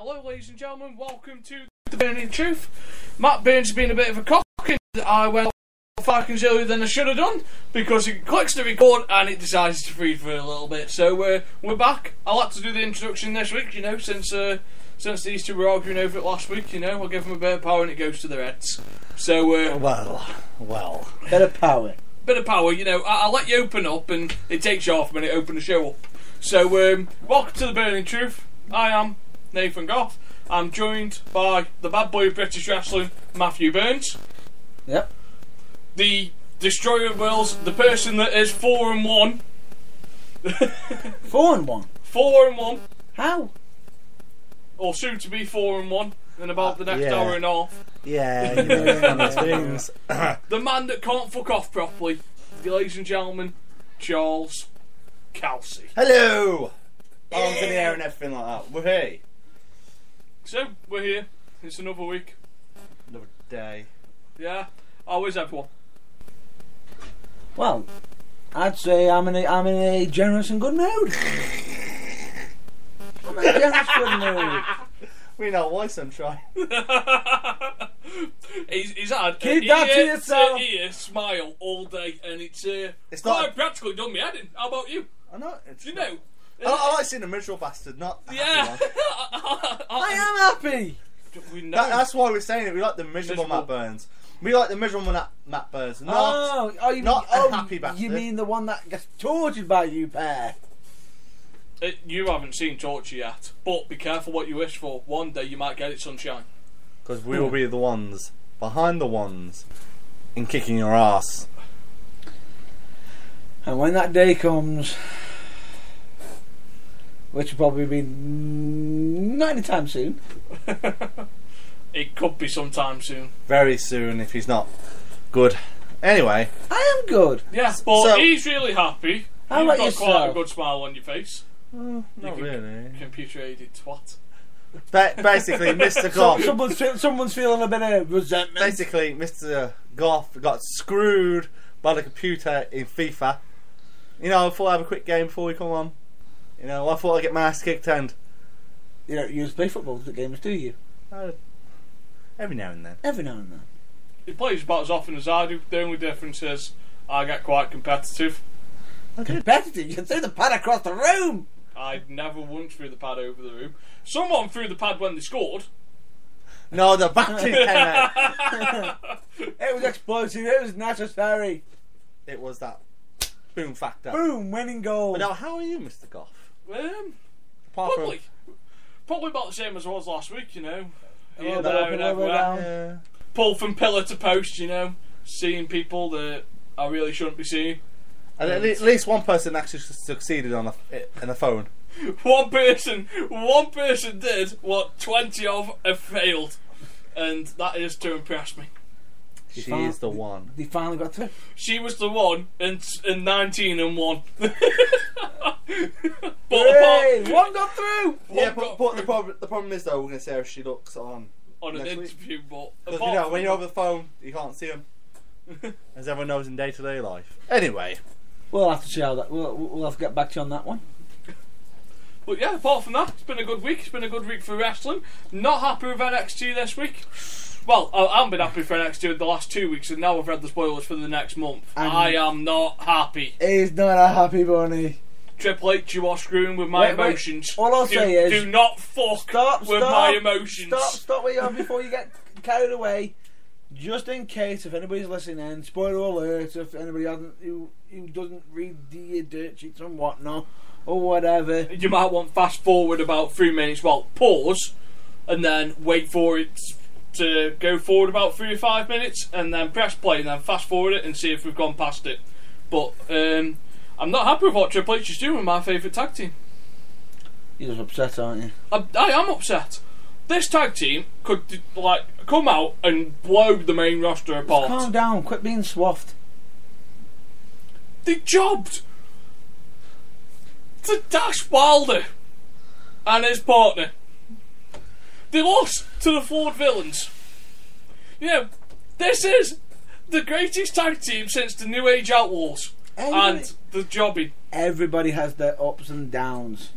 Hello ladies and gentlemen, welcome to The Burning Truth. Matt Burns has been a bit of a cock and I went 5 seconds earlier than I should have done because it clicks to record and it decides to freeze for a little bit. So we're back. I like to do the introduction this week, you know, since these two were arguing over it last week, you know, I'll give them a bit of power and it goes to the Reds. So Well, bit of power. Bit of power, you know, I let you open up and it takes you half a minute to open the show up. So welcome to The Burning Truth. I am Nathan Goff. I'm joined by the bad boy of British wrestling, Matthew Burns. Yep. The destroyer of worlds, the person that is 4-1. 4-1. 4-1, How? or soon to be 4-1 in about the next yeah. hour and a half. Yeah, you know, things. The man that can't fuck off properly, ladies and gentlemen, Charles Kelsey. Hello! Arms in the air and everything like that. We're here. So, we're here. It's another week. Another day. Yeah. How is everyone? Well, I'd say I'm in a generous and good mood. I'm in a generous good mood. We know why, sunshine. he's had Keep that to yourself. ear smile all day, and it's It's quite not. practically done me head in. How about you? I know. It's Do you not- know? I like seeing a miserable bastard, not a Yeah. happy one. I am happy. We know. That's why we're saying it. We like the miserable Miserable. Matt Burns. We like the miserable Matt Burns, not You not mean, a happy bastard. You mean the one that gets tortured by you, pair? You haven't seen Torture yet, but be careful what you wish for. One day you might get it, sunshine. because we will be the ones behind the ones in kicking your ass. And when that day comes, which will probably be not anytime soon. It could be sometime soon. Very soon, if he's not good. Anyway, I am good. Yeah, but So- he's really happy. How You've about got quite a yourself? good smile on your face. not You really. Computer-aided twat. Basically, Mr. Goff. Someone's feeling a bit of resentment. Basically, Mr. Goff got screwed by the computer in FIFA. You know, I thought I'd have a quick game before we come on. You know, I thought I'd get my ass kicked and You don't use play football the games, do you? every now and then. Every now and then. He plays about as often as I do. The only difference is I get quite competitive. Competitive. You can throw the pad across the room. I never once threw the pad over the room. Someone threw the pad when they scored. No, the battery came out. It was explosive. It was necessary. It was that boom factor. Boom, winning goal. But now, how are you, Mr. Goff? Apart Probably about the same as I was last week, you know. A Here, little bit there, up, a and little bit everywhere. down. Pull from pillar to post, you know. Seeing people that I really shouldn't be seeing. And at least one person actually succeeded on a phone. One person did what 20 of have failed, and that is to impress me. She is the one. They finally got through. She was the one in 19-1. Hooray! One got through. Yeah, got but the problem is though, we're going to see how she looks on an next week. interview, but Because you know, when you're over the phone, you can't see them. As everyone knows in day-to-day life. Anyway. We'll have to see how that. We'll have to get back to you on that one. But yeah, apart from that, it's been a good week. It's been a good week for wrestling. Not happy with NXT this week. Well, I haven't been happy for NXT the last 2 weeks, and now I've read the spoilers for the next month. I am not happy. He's not a happy bunny. Triple H, you are screwing with my Wait. emotions. All I'll say is, do not fuck with my emotions. Stop where you are before you get carried away. Just in case, if anybody's listening, spoiler alert, if anybody who doesn't read the dirt sheets and whatnot, or whatever. You might want fast forward about 3 minutes, well, pause, and then wait for it to go forward about 3 or 5 minutes, and then press play, and then fast forward it and see if we've gone past it. But I'm not happy with what Triple H is doing with my favourite tag team. You're just upset, aren't you? I am upset. This tag team could come out and blow the main roster apart. Calm down, quit being swaffed. They jobbed to Dash Wilder and his partner. They lost to the Ford Villains. You know, this is the greatest tag team since the New Age Outlaws and the jobbing. Everybody has their ups and downs.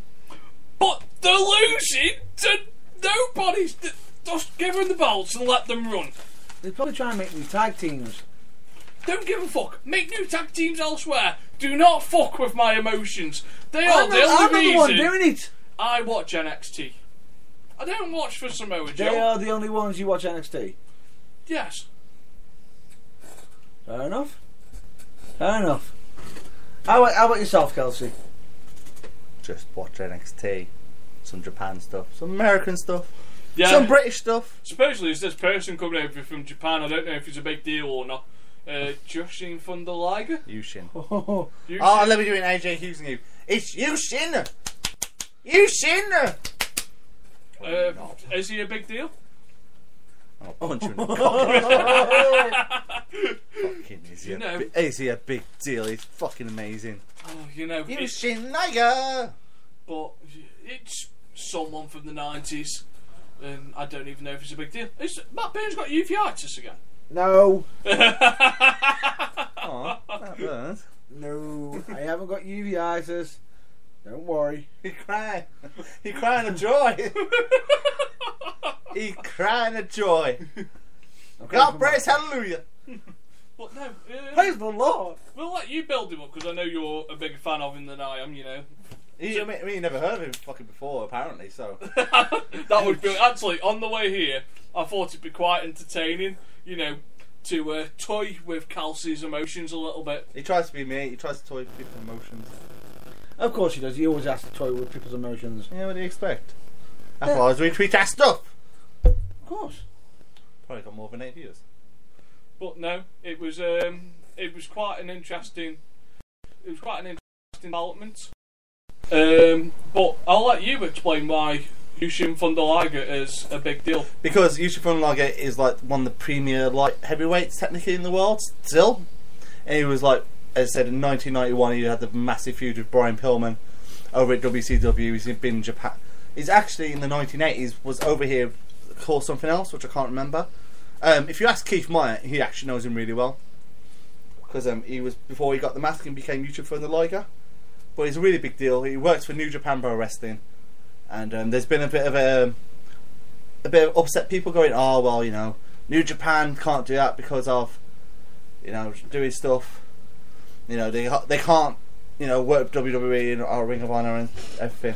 But they're losing to Nobody's. Just give them the belts and let them run. They probably try and make new tag teams. Don't give a fuck. Make new tag teams elsewhere. Do not fuck with my emotions. They are the I'm only not the one reason doing it. I watch NXT. I don't watch for Samoa They Joe. are the only ones you watch NXT. Yes. Fair enough. Fair enough. How about yourself, Kelsey? Just watch NXT, some Japan stuff, some American stuff, Yeah. some British stuff. Especially as this person coming over from Japan, I don't know if it's a big deal or not. Jushin Thunder Liger. Yushin. Oh, Oh, let me do an AJ Hughes and you. It's Yushin! Yushin! Is he a big deal? I'll punch you in the cock. Fucking is he a big deal? He's fucking amazing. Oh, you know. Yushin Liger! But it's someone from the 90s. And I don't even know if it's a big deal. Matt Bane's got uveitis again. no. Oh, that burns. No, I haven't got uveitis. Don't worry. He crying. He crying of joy. He crying of joy. Okay, God praise hallelujah. But no, Praise the Lord. we'll let you build him up because I know you're a bigger fan of him than I am, you know. I mean, you never heard of him fucking before, apparently, so. That would be actually on the way here. I thought it'd be quite entertaining, you know, to toy with Kelsey's emotions a little bit. He tries to be me, he tries to toy with people's emotions. Of course he does. He always has to toy with people's emotions. Yeah, what do you expect? That's why I was retweet that stuff. Of course. Probably got more than 8 views. But no, it was quite an interesting. It was quite an interesting development. But I'll let you explain why Yushin Thunder Liger is a big deal. Because Yushin Thunder Liger is like one of the premier light heavyweights technically in the world still. And he was like, as I said, in 1991 he had the massive feud with Brian Pillman over at WCW. He's been in Japan. He's actually in the 1980s was over here called something else, which I can't remember. If you ask Keith Meyer, he actually knows him really well. Because he was, before he got the mask and became Yushin Thunder Liger. But he's a really big deal. He works for New Japan Pro Wrestling. And there's been a bit of upset people going, oh well, you know, New Japan can't do that because of, you know, doing stuff. You know, they can't, you know, work with WWE and or Ring of Honor and everything.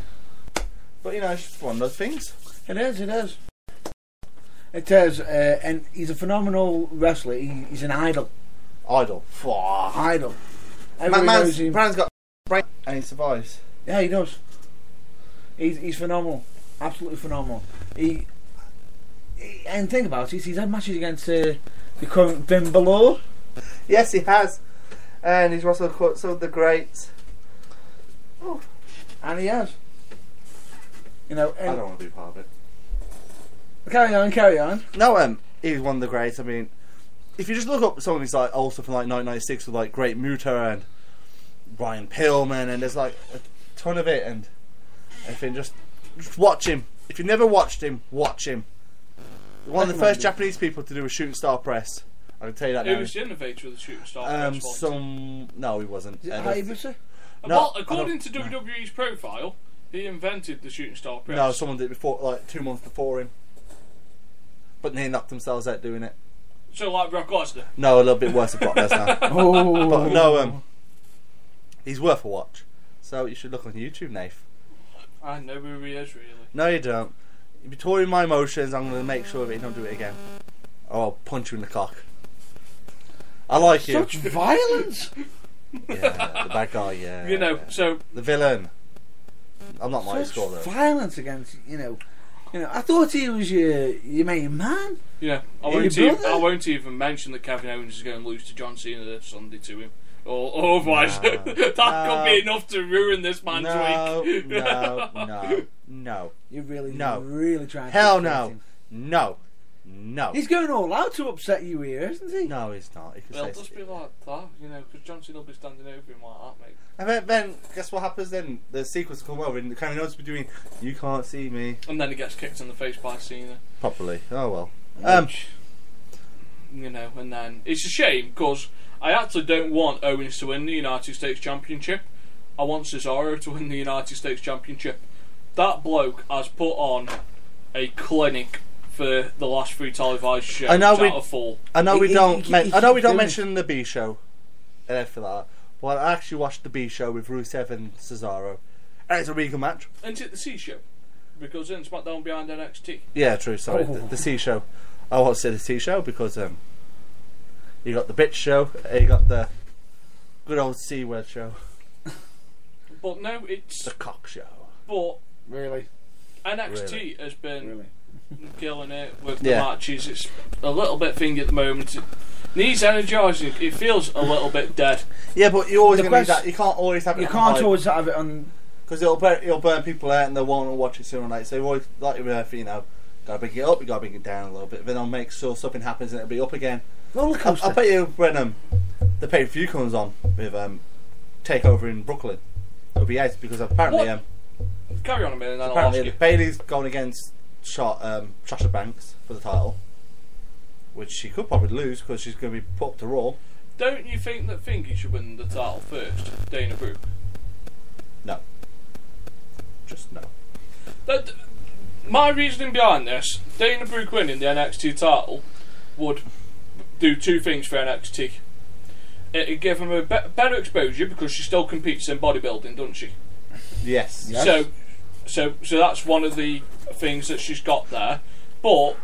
But you know, it's just one of those things. It is. It is. It is. And he's a phenomenal wrestler. He's an idol. Idol. Idol. Everybody knows him. Man's got brain and he survives. Yeah, he does. He's phenomenal. Absolutely phenomenal. And think about it, he's had matches against the current Finn Balor. Yes, he has. And he's also caught some of the greats. Oh. And he has. You know, I don't want to be part of it. Carry on. No, he's one of the greats. I mean, if you just look up some of his like old stuff from like 1996 with like Great Muta and Brian Pillman, and there's like a ton of it, and everything. Just watch him. If you never watched him, watch him. One of the first Japanese people to do a shooting star press. I can tell you that now. He was the innovator of the shooting star press. No, he wasn't. Is it Hayabusa? No, well, according to WWE's profile, he invented the shooting star press. No, someone did it before, like 2 months before him. But they knocked themselves out doing it. So like Brock Lesnar? No, a little bit worse than Brock Lesnar. Oh. But no, he's worth a watch. So you should look on YouTube, Nath. I know who he is, really. No, you don't. If you're toying my emotions, I'm going to make sure that you don't do it again. Or I'll punch you in the cock. I like you. Such violence. Yeah, the bad guy, yeah. You know, so... The villain. I'm not my Such score though. violence against, you know, I thought he was your main man. Yeah, I won't even mention that Kevin Owens is going to lose to John Cena this Sunday to him. Or otherwise, that could be enough to ruin this man's week. No. You're really trying to... Hell no. No. He's going all out to upset you here, isn't he? No, he's not. It'll just be like that, you know, because John Cena will be standing over him like that, mate. And then guess what happens then? The sequels come over and Kevin Owens will be doing, you can't see me. And then he gets kicked in the face by Cena. Properly. Oh well. You know, and then... It's a shame, because I actually don't want Owens to win the United States Championship. I want Cesaro to win the United States Championship. That bloke has put on a clinic for the last 3 televised shows I know out of 4. I know we He- don't. he- I know we he- don't he- mention the B show, and everything like that. Well, I actually watched the B show with Rusev and Cesaro, and it's a really good match. And it the C show, because then SmackDown behind NXT. Yeah, true. Sorry, Oh. the C show. I won't say the C show because you got the bitch show, and you got the good old C word show, But no, it's the cock show. but Really? NXT has been Really? killing it with the Yeah. matches. It's a little bit thingy at the moment. It needs energising. It feels a little bit dead. Yeah, but you always The gonna need quest- that. You can't always have it. You can't always have it on. because it'll burn people out, and they'll want to watch it sooner or later. So you always like you know, gotta bring it up, you gotta bring it down a little bit. Then I'll make sure something happens and it'll be up again. Roller coaster. I bet you when the pay-per-view comes on with Takeover in Brooklyn, it'll be out because apparently What? Carry on a minute, and then I'll ask apparently you. Bailey's going against Sasha Banks for the title, which she could probably lose because she's going to be put up to Raw. Don't you think that Finky should win the title first, Dana Brooke? No, just no. My reasoning behind this, Dana Brooke winning the NXT title would do 2 things for NXT. It'd give them a better exposure because she still competes in bodybuilding, doesn't she? Yes. Yeah. So that's one of the things that she's got there. But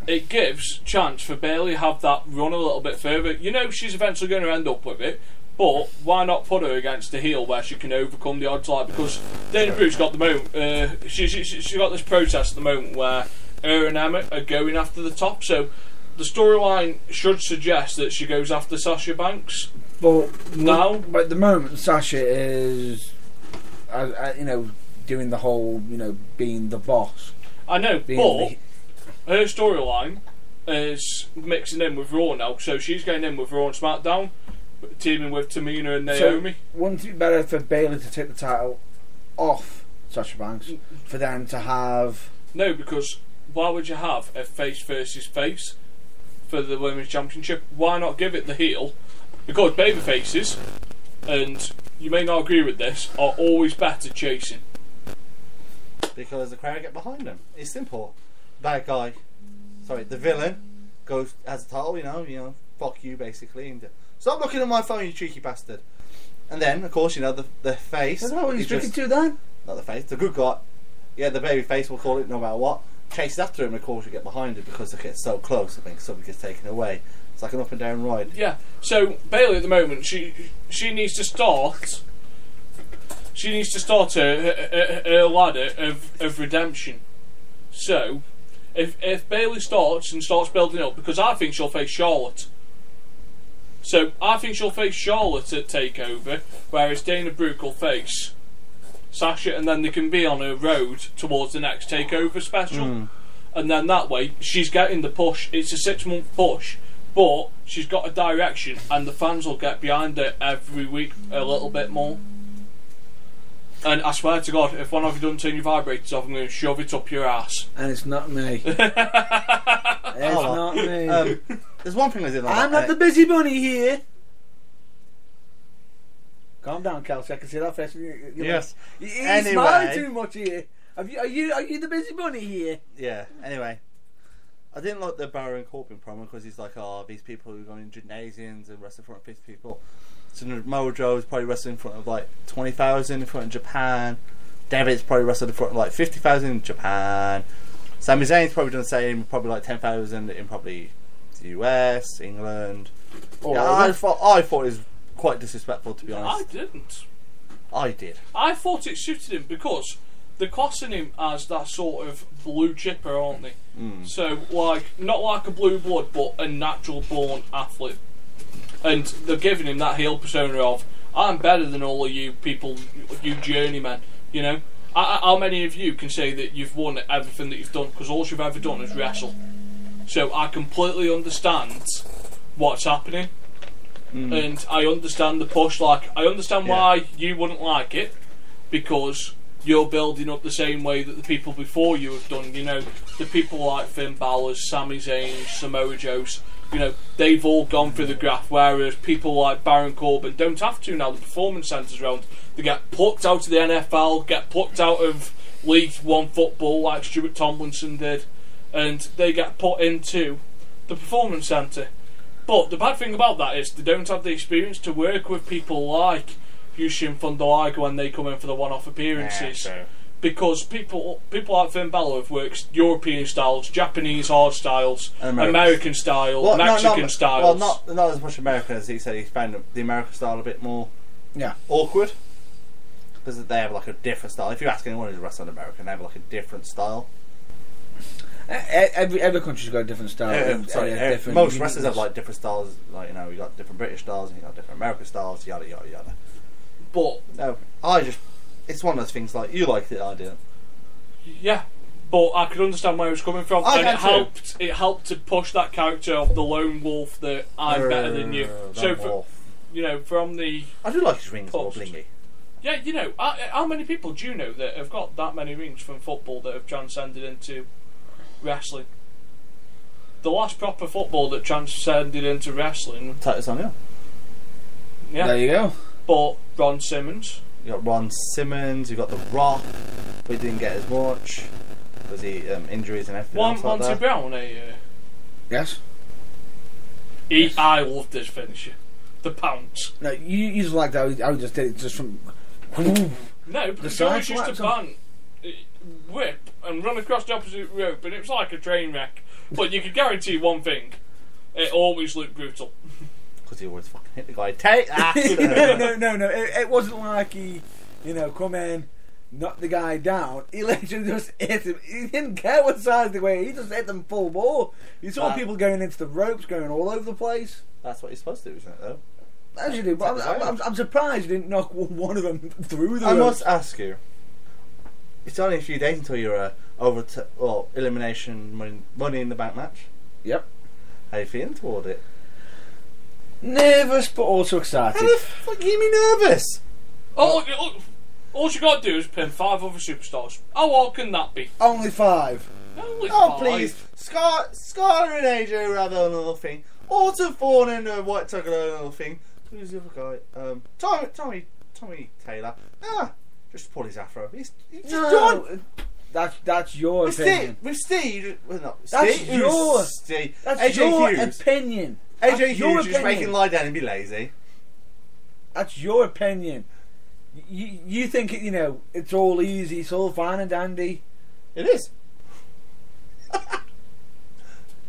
it gives chance for Bayley to have that run a little bit further. You know she's eventually going to end up with it, but why not put her against a heel where she can overcome the odds? Like, because Dana Brooke's got the moment, she's got this process at the moment where her and Emma are going after the top. So the storyline should suggest that she goes after Sasha Banks. But Now? but at the moment, Sasha is, doing the whole, being the boss. I know, Being but her storyline is mixing in with Raw now, so she's going in with Raw and SmackDown, teaming with Tamina and Naomi. So, wouldn't it be better for Bayley to take the title off Sasha Banks for them to have? No, because why would you have a face versus face for the Women's Championship? Why not give it the heel? Because baby faces, and you may not agree with this, are always better chasing. Because the crowd get behind them. It's simple. Bad guy, the villain has the title. You know, fuck you basically. And stop looking at my phone, you cheeky bastard. And then, of course, the face. Is that what he's is drinking just- to then? Not the face, the good guy. Yeah, the baby face, we'll call it no matter what. Chases after him, and of course, you get behind it because they get so close. I think something gets taken away. It's like an up and down ride. Yeah. So Bayley at the moment, she needs to start. She needs to start her ladder of redemption. So, if Bayley starts building up, because I think she'll face Charlotte. So I think she'll face Charlotte at Takeover, whereas Dana Brooke will face Sasha, and then they can be on a road towards the next Takeover special. And then that way, she's getting the push. It's a 6-month push, but she's got a direction, and the fans will get behind her every week a little bit more. And I swear to God, if one of you doesn't turn your vibrators off, I'm going to shove it up your ass. And it's not me. It's Hold not on. me. There's one thing I didn't like. I'm not the busy bunny here. Calm down, Kelsey. I can see that face. Yes. He's Anyway. smiling too much here. Are you the busy bunny here? Yeah. Anyway, I didn't like the Baron Corbin promo because he's like, these people who are going in gymnasiums and wrestle in front of 50 people. So Mojo is probably wrestling in front of like 20,000 in front of Japan. David's probably wrestled in front of like 50,000 in Japan. Sami Zayn's probably done the same, probably like 10,000 in probably the US, England. Yeah, I thought it was quite disrespectful, to be I honest. didn't. I did. I thought it suited him because they're classing him as that sort of blue chipper, aren't they? So, not like a blue blood, but a natural born athlete. And they're giving him that heel persona of, I'm better than all of you people, you journeymen, you know? How many of you can say that you've won everything that you've done? Because all you've ever done is wrestle. So I completely understand what's happening. And I understand the push. I understand why you wouldn't like it, because you're building up the same way that the people before you have done. You know, the people like Finn Balor, Sami Zayn, Samoa Joe, you know, they've all gone through the graft, whereas people like Baron Corbin don't have to now. The performance centres around, they get plucked out of the NFL, get plucked out of League One football like Stuart Tomlinson did, and they get put into the Performance Centre. But the bad thing about that is they don't have the experience to work with people like Yushin Fundalaga when they come in for the one-off appearances. Because people like Finn Balor have worked European styles, Japanese hard styles, American style, Mexican styles. Well, not as much American as he said. He found the American style a bit more awkward. Because they have like a different style. If you ask anyone who's wrestling American, they have like a different style. Every country's got a different style. Most wrestlers have like different styles. Like, you know, you got different British styles and you got different American styles. Yada yada yada. But no, it's one of those things. Like, you liked it, I didn't. Yeah, but I could understand where it was coming from, and it helped to push that character of the lone wolf that I'm better than you. So, from the I do like his rings more blingy. Yeah, how many people do you know that have got that many rings from football that have transcended into wrestling? The last proper football that transcended into wrestling. Titus O'Neil. Yeah. There you go. But Ron Simmons. You got Ron Simmons. You got The Rock. But he didn't get as much because he injuries and everything else like Monty that. Brown. Yes. I loved his finisher. The pounce. No, you just like that. I just did it just from. No, because he always used to whip and run across the opposite rope, and it was like a train wreck. But you could guarantee one thing: it always looked brutal. Because he always fucking hit the guy. Take that! No. It wasn't like he, come in, knock the guy down. He literally just hit him. He didn't care what side they were. He just hit them full bore. You saw people going into the ropes, going all over the place. That's what you're supposed to do, isn't it, though? As you do, but I'm surprised you didn't knock one of them through the I ropes. must ask you, it's only a few days until you're elimination money in the bank match. Yep. How you feeling toward it? Nervous, but also excited. How the fuck you mean nervous? All you got to do is pin 5 other superstars. How hard can that be? Only 5. Only Oh, 5. please. Scar and AJ will have another thing. Autumn Fawn and White Tiger another thing. Who's the other guy? Tommy Taylor. Just pull his afro. He's done. That's your opinion. With Steve, well, not That's Steve. Steve. That's AJ your Hughes. opinion. AJ Hughes just make him lie down and be lazy. That's your opinion. You think it's all easy, it's all fine and dandy. It is.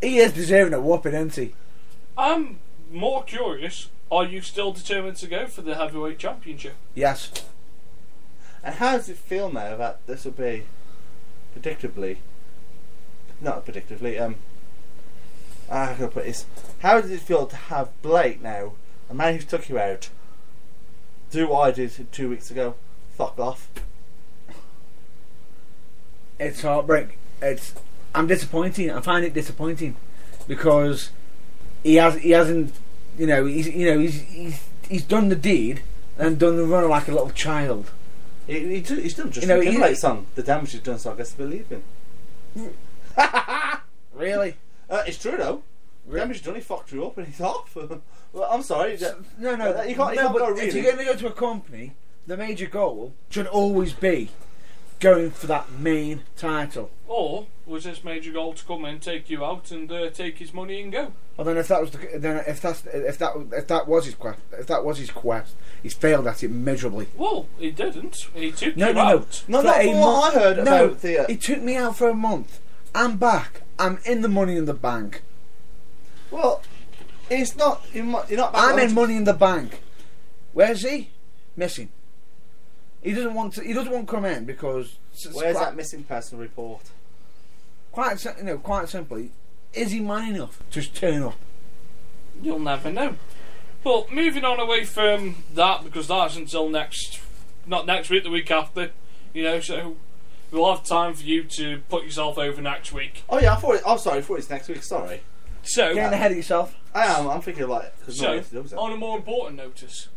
He is deserving a whooping, isn't he? I'm more curious. Are you still determined to go for the heavyweight championship? Yes. And how does it feel now that this will be not predictably, how can I put this? How does it feel to have Blake now, a man who took you out, do what I did 2 weeks ago? Fuck off. It's heartbreak. I'm disappointed. I find it disappointing because he hasn't. He's done the deed and done the run like a little child. He's done just the Timberlake song. The damage he's done, so I guess I believe him. Really? It's true though. The damage he's done, he fucked you up and he's off. Well, I'm sorry. No. You can't go really. If you're going to go to a company, the major goal should always be going for that main title. Or was his major goal to come in, take you out, and take his money and go? Well, then if that was his quest, he's failed at it miserably. Well, he didn't. He took No, you no, out. No, not from what I heard about the. He took me out for a month. I'm back. I'm in the Money in the Bank. Well, it's not. You're not back. I'm in Money in the Bank. Where's he? Missing. He doesn't want to. He doesn't want to come in because. Where's that missing person report? Quite simply, is he man enough to just turn up? You'll never know. But moving on away from that, because that's until not next week, the week after. So we'll have time for you to put yourself over next week. Oh yeah, I thought it's next week. Sorry. So getting ahead of yourself. I am. I'm thinking like. So on a more important notice,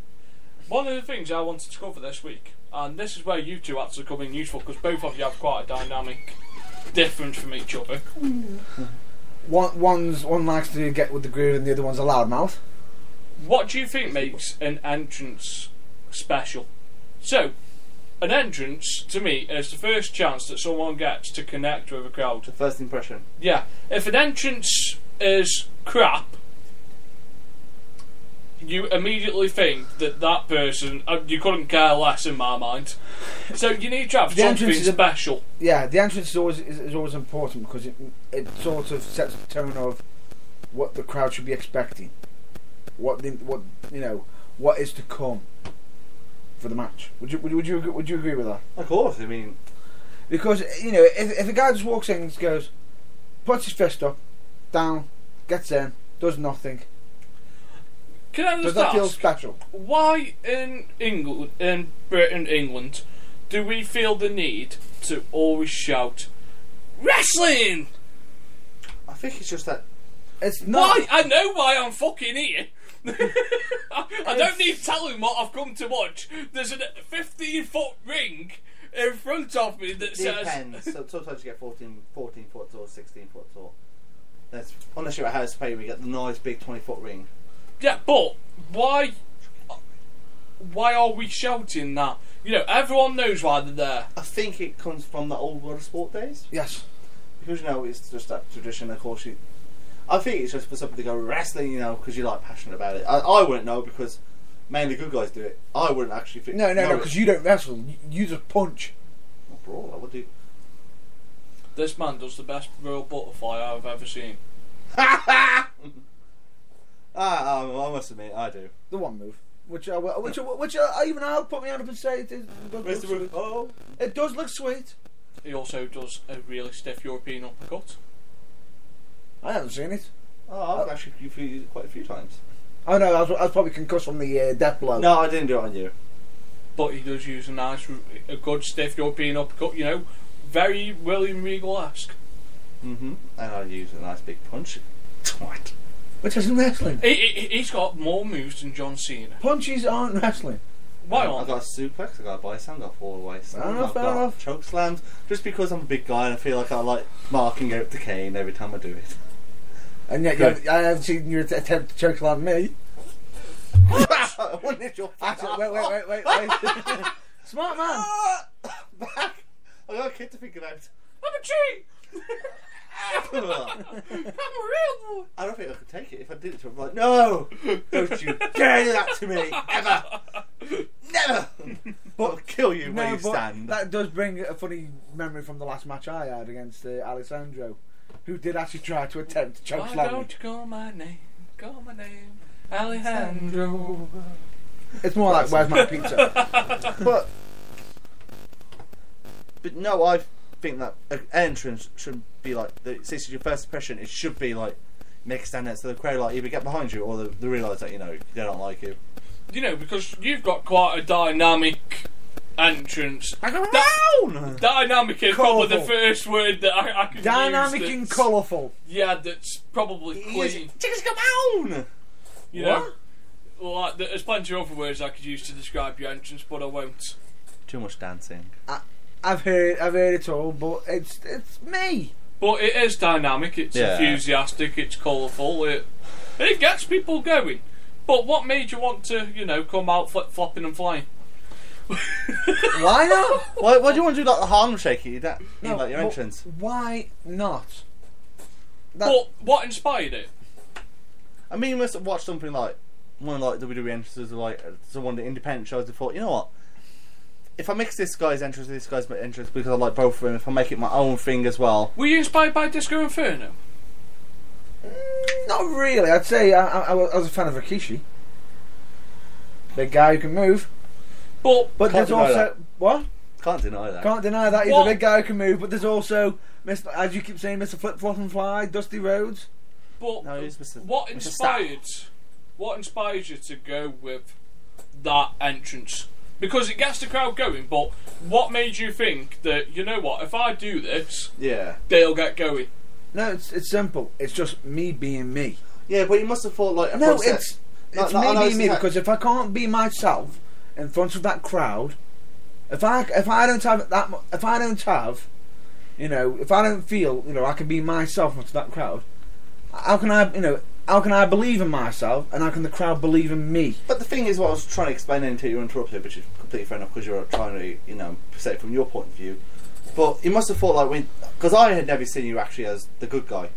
one of the things I wanted to cover this week, and this is where you two actually come in useful because both of you have quite a dynamic different from each other. One likes to get with the groove and the other one's a loudmouth. What do you think makes an entrance special? So, an entrance, to me, is the first chance that someone gets to connect with a crowd. The first impression. Yeah. If an entrance is crap, you immediately think that person, you couldn't care less in my mind. So you need to have The entrance something is a- special. Yeah, the entrance is always important because it sort of sets the tone of what the crowd should be expecting, what is to come for the match. Would you agree with that? Of course, I mean, Because if a guy just walks in and goes, puts his fist up, down, gets in, does nothing, Can I does just that feel ask, special? why in Britain, England, do we feel the need to always shout wrestling? I think it's just that. It's not. Why? I know why I'm fucking here. I don't need telling what I've come to watch. There's a 15-foot ring in front of me that It says. depends. So sometimes you get 14 foot tall, 16 foot tall. That's unless you're at house pay, we get the nice big 20-foot ring. Yeah, but why? Why are we shouting that? Everyone knows why they're there. I think it comes from the old world of sport days. Yes. Because it's just that tradition. Of course, I think it's just for something to go wrestling, because you're like passionate about it. I wouldn't know because mainly good guys do it. I wouldn't actually think. No, because you don't wrestle. You just punch. Brawl, I would do. This man does the best real butterfly I've ever seen. I must admit, I do. The one move, which even I'll put my hand up and say it does look sweet. Oh, It does look sweet. He also does a really stiff European uppercut. I haven't seen it. I've actually used it quite a few times. Oh no, I was probably concussed from the death blow. No, I didn't do it on you. But he does use a good stiff European uppercut, very William Regal-esque. Mm-hmm. And I use a nice big punch. Twat. Which isn't wrestling. He's got more moves than John Cena. Punches aren't wrestling. Why I not? got a suplex, I got a bicep, I got a forward waist. Fair enough, I've fair got enough. choke slams. Just because I'm a big guy and I feel like I like marking out the cane every time I do it. And yet Good. I haven't seen you attempt to chokeslam me. When did your Actually, wait. Smart man. Back! I got a kid to think about. I'm a tree! I'm a real boy! I don't think I could take it if I did it to him. Like, no! Don't you dare do that to me! Ever! Never! I'll kill you where you stand. That does bring a funny memory from the last match I had against Alessandro, who did actually try to attempt to Why chokeslam me. don't you call my name? Call my name, Alejandro. It's more like, where's my pizza? But no, I think that an entrance should be like, since it's your first impression, it should be like, make a stand out so the crowd like either get behind you or they realise that, they don't like you. Because you've got quite a dynamic entrance. Down! Dynamic is probably the Colourful. first word that I can Dynamic use. and that's- colourful. Yeah, that's probably clean. Chickens come down! You know? Like, there's plenty of other words I could use to describe your entrance, but I won't. Too much dancing. I've heard it all, but it's me. But it is dynamic, it's Yeah. enthusiastic, it's colourful, it gets people going. But what made you want to, come out flip-flopping and flying? Why not? Why do you want to do like the Harlem Shake in like your but entrance? Why not? But what inspired it? I mean, you must have watched something like one of WWE entrances or like one of the independent shows and thought, you know what? If I mix this guy's entrance with this guy's entrance because I like both of them, if I make it my own thing as well. Were you inspired by Disco Inferno? Not really. I'd say I was a fan of Rikishi. Big guy who can move. But But Can't there's deny also... that. What? Can't deny that. Can't deny that. He's What? a big guy who can move, but there's also, as you keep saying, Mr. Flip Flop and Fly, Dusty Rhodes. But No, he's Mr. what Mr. inspired you to go with that entrance? Because it gets the crowd going, but what made you think that, you know what, if I do this, Yeah. they'll get going? No, it's simple. It's just me being me. Yeah, but you must have thought like a No, process. it's No, I know me it's being me, not- because if I can't be myself in front of that crowd, if I don't have that, if I don't feel, I can be myself in front of that crowd, how can I how can I believe in myself, and how can the crowd believe in me? But the thing is, what I was trying to explain until you interrupted, which is completely fair enough because you're trying to, say it from your point of view. But you must have thought because I had never seen you actually as the good guy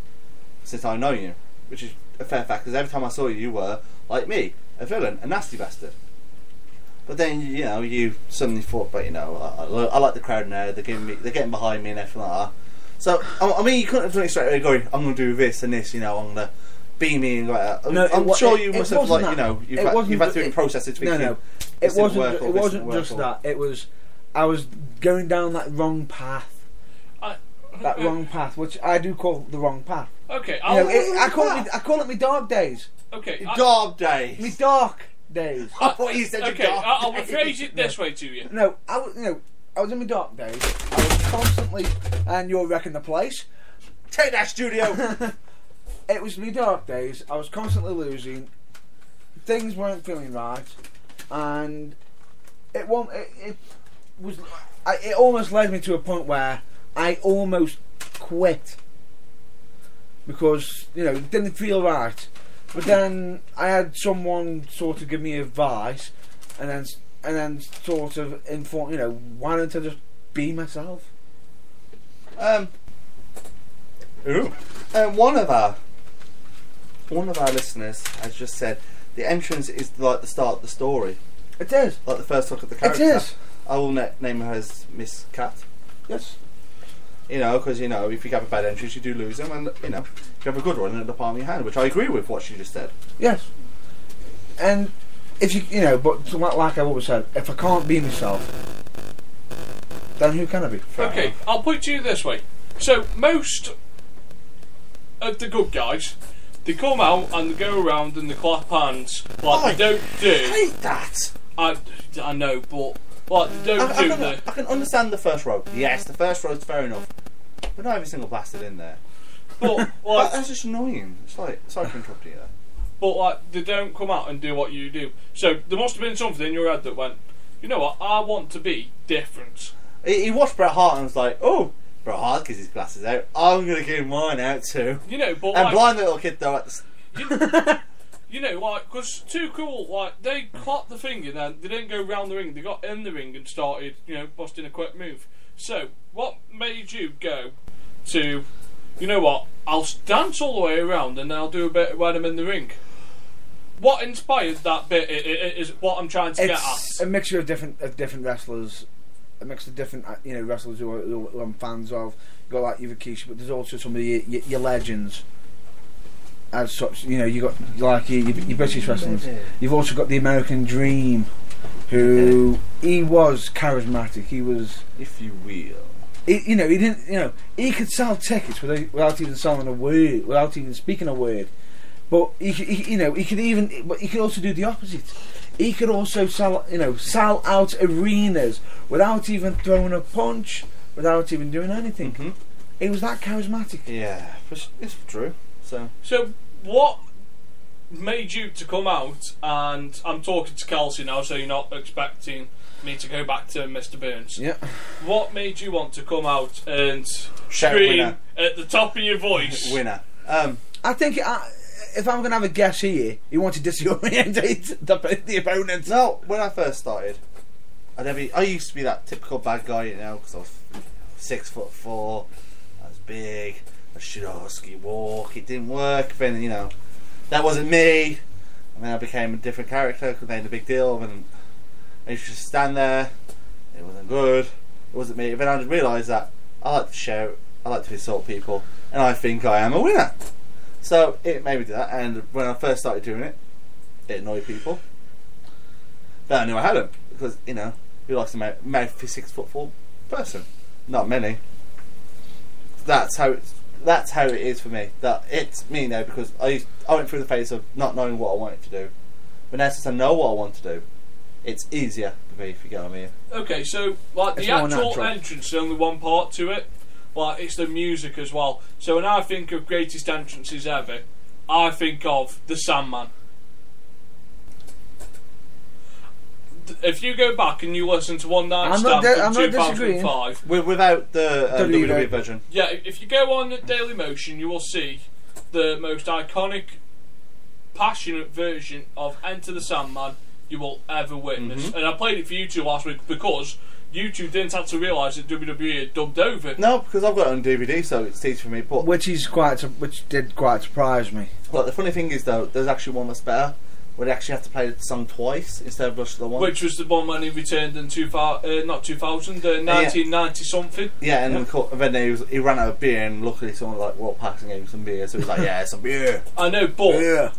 since I know you, which is a fair fact. Because every time I saw you, you were like me, a villain, a nasty bastard. But then you suddenly thought, but I like the crowd now. They're getting behind me and everything like that. So I mean, you couldn't have done it straight away. Going, I'm going to do this and this. I'm going to be me and like that. No, I'm sure you must have you've had to process it. No, it wasn't just that. It was I was going down that wrong path. Wrong path, which I do call the wrong path. Okay, I call it my dark days. Okay, dark days. My dark days. I thought you said okay, I'll rephrase it this way to you. No, I was in my dark days. I was constantly, and you're wrecking the place. Take that, studio. It was my dark days. I was constantly losing. Things weren't feeling right, and it almost led me to a point where I almost quit because it didn't feel right. But then I had someone sort of give me advice, and then sort of inform. Why don't I just be myself? One of our listeners has just said the entrance is like the start of the story. It is. Like the first look at the character. It is. I will name her as Miss Cat. Yes. Because if you have a bad entrance, you do lose them, and if you have a good one in the palm of your hand, which I agree with what she just said. Yes. And if but like I've always said, if I can't be myself, then who can I be? Okay, I'll put it to you this way. So most of the good guys, they come out and they go around and they clap hands like they don't do. I hate that. I know, but like they don't do the. I can understand the first row. Yes, the first row's fair enough, but not every single bastard in there. But like that's just annoying. It's like sorry for interrupting you there. But like they don't come out and do what you do. So there must have been something in your head that went, you know what? I want to be different. He watched Bret Hart and was like, oh. Bret Hart gets his glasses out. I'm going to get mine out too. But and blind little kid though. Because Too Cool, they clapped the thing and then they didn't go round the ring. They got in the ring and started, busting a quick move. So what made you go to, I'll dance all the way around and then I'll do a bit when I'm in the ring? What inspired that bit? Is what I'm trying to get at. It's a mixture of different wrestlers. A mix of different, wrestlers who I'm fans of. You got like Rikishi, but there's also some of your legends. As such, you got like your British wrestlers. You've also got the American Dream, who he was charismatic. He was, if you will. He didn't. He could sell tickets without even selling a word, without even speaking a word. But he could also do the opposite. He could also sell out arenas without even throwing a punch, without even doing anything. Mm-hmm. He was that charismatic. Yeah, it's true. So what made you to come out? And I'm talking to Kelsey now, so you're not expecting me to go back to Mr. Burns. Yeah. What made you want to come out and Shout scream winner. at the top of your voice? Winner. I think if I'm going to have a guess here, he wanted to disorientate the opponent. No, when I first started, I used to be that typical bad guy, because I was 6'4", I was big, I should walk, it didn't work, then, that wasn't me, and then I became a different character, because I made a big deal, and I used to just stand there, it wasn't good, it wasn't me, then I realised that I like to shout, I like to insult people, and I think I am a winner. So it made me do that, and when I first started doing it, it annoyed people. But I knew I had them because who likes a mouthy 6'4" person? Not many. That's how it is for me. That it's me now because I went through the phase of not knowing what I wanted to do, but now since I know what I want to do, it's easier for me. If you get what I mean. Okay, so the actual entrance is only one part to it. It's the music as well. So when I think of greatest entrances ever, I think of the Sandman. If you go back and you listen to One Night Stand from 2005, without the WWE version, yeah, if you go on Daily Motion, you will see the most iconic passionate version of Enter the Sandman you will ever witness. And I played it for you two last week because you two didn't have to realise that WWE had dubbed over. No, because I've got it on DVD, so it's easy for me. But which did quite surprise me. But the funny thing is, though, there's actually one that's better, where they actually have to play the song twice instead of just the one. Which was the one when he returned in 1990 something. Yeah, and then he ran out of beer, and luckily someone like World Passing gave him some beer, so he was like, yeah, some beer. I know, but I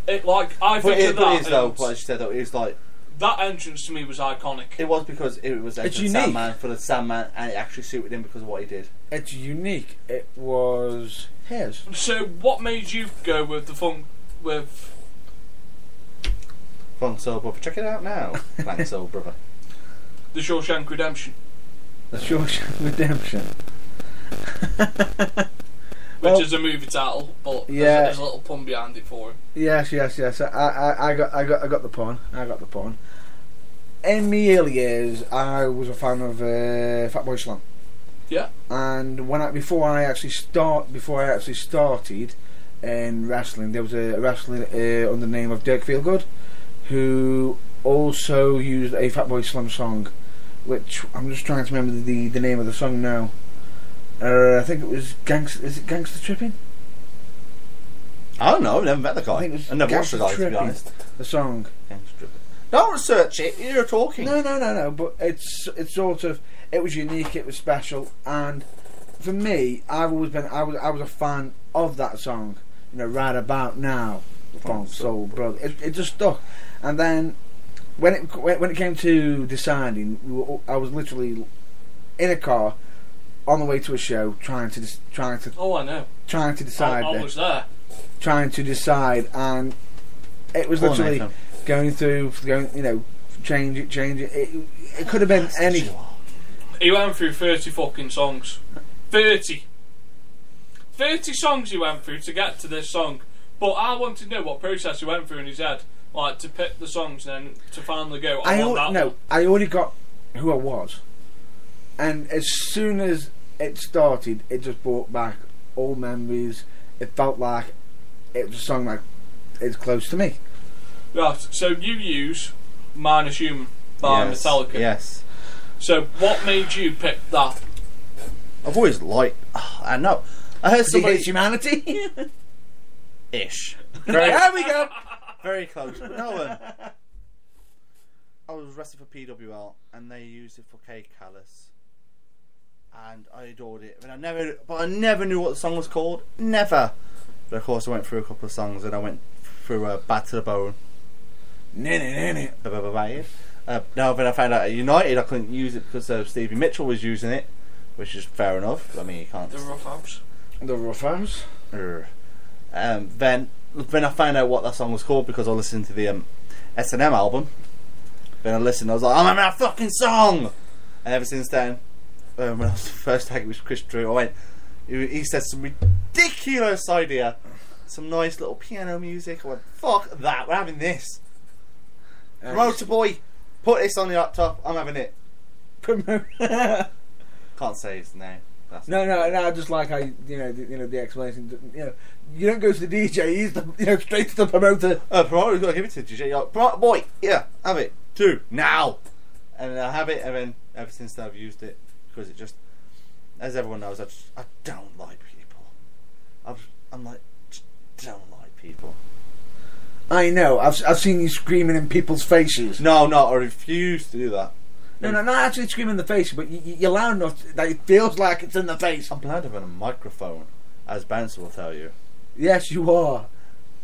think that but as you said, though, it was like that entrance to me was iconic. It was because it was Enter the Sandman for the Sandman, and it actually suited him because of what he did. It's unique. It was his. So, what made you go with the funk with Funk Soul Brother? Check it out now. Funk Soul Brother. The Shawshank Redemption. The Shawshank Redemption. Which is a movie title, but there's a little pun behind it for him. Yes. I got the pun. In my early years, I was a fan of Fatboy Slim. Yeah. And before I actually started in wrestling, there was a wrestler under the name of Dirk Feelgood, who also used a Fatboy Slim song, which I'm just trying to remember the name of the song now. I think it was Is it Gangster Tripping? I don't know. I've never met the guy. I think it was I've never watched the guy, Gangster to be honest. The song. Gangster Tripping. Don't research it. You're talking. No. But it's sort of, it was unique. It was special, and for me, I was a fan of that song. You know, right about now, Funk Soul Brother. It just stuck, and then when it came to deciding, I was literally in a car on the way to a show trying to. Oh, I know. Trying to decide. I was there. Trying to decide, and it was literally going through, change it. It could have been any. He went through 30 fucking songs. 30 songs he went through to get to this song. But I want to know what process he went through in his head, like to pick the songs and then to finally go. I already got who I was, and as soon as it started, it just brought back all memories. It felt like it was a song like it's close to me. Right. So you use Minus Human by Metallica. Yes. So what made you pick that? I've always liked. I know. I heard somebody. Humanity. Ish. There we go. Very close. No. I was wrestling for PWL, and they used it for K Callus, and I adored it. I never knew what the song was called. Never. But of course, I went through a couple of songs, and I went through Bad to the Bone. Now, when I found out at United, I couldn't use it because Stevie Mitchell was using it, which is fair enough. I mean, you can't. The Rough House. Then when I found out what that song was called, because I listened to the S&M album, when I listened, I was like, I'm having that fucking song! And ever since then, when I was first tagged with Chris Drew, I went, he said some ridiculous idea, some nice little piano music. I went, fuck that, we're having this. Promoter boy, put this on the laptop, I'm having it. Can't say his name. No. Just like the explanation. You don't go to the DJ. He's straight to the promoter. Promoter's got to give it to the DJ. Like, boy, yeah, have it. 2 now. And I have it, and then ever since then I've used it because it just, as everyone knows, I don't like people. I'm like, just don't like people. I know. I've seen you screaming in people's faces. No, I refuse to do that. No, not actually screaming in the face, but you're loud enough that it feels like it's in the face. I'm louder than a microphone, as Bouncer will tell you. Yes, you are.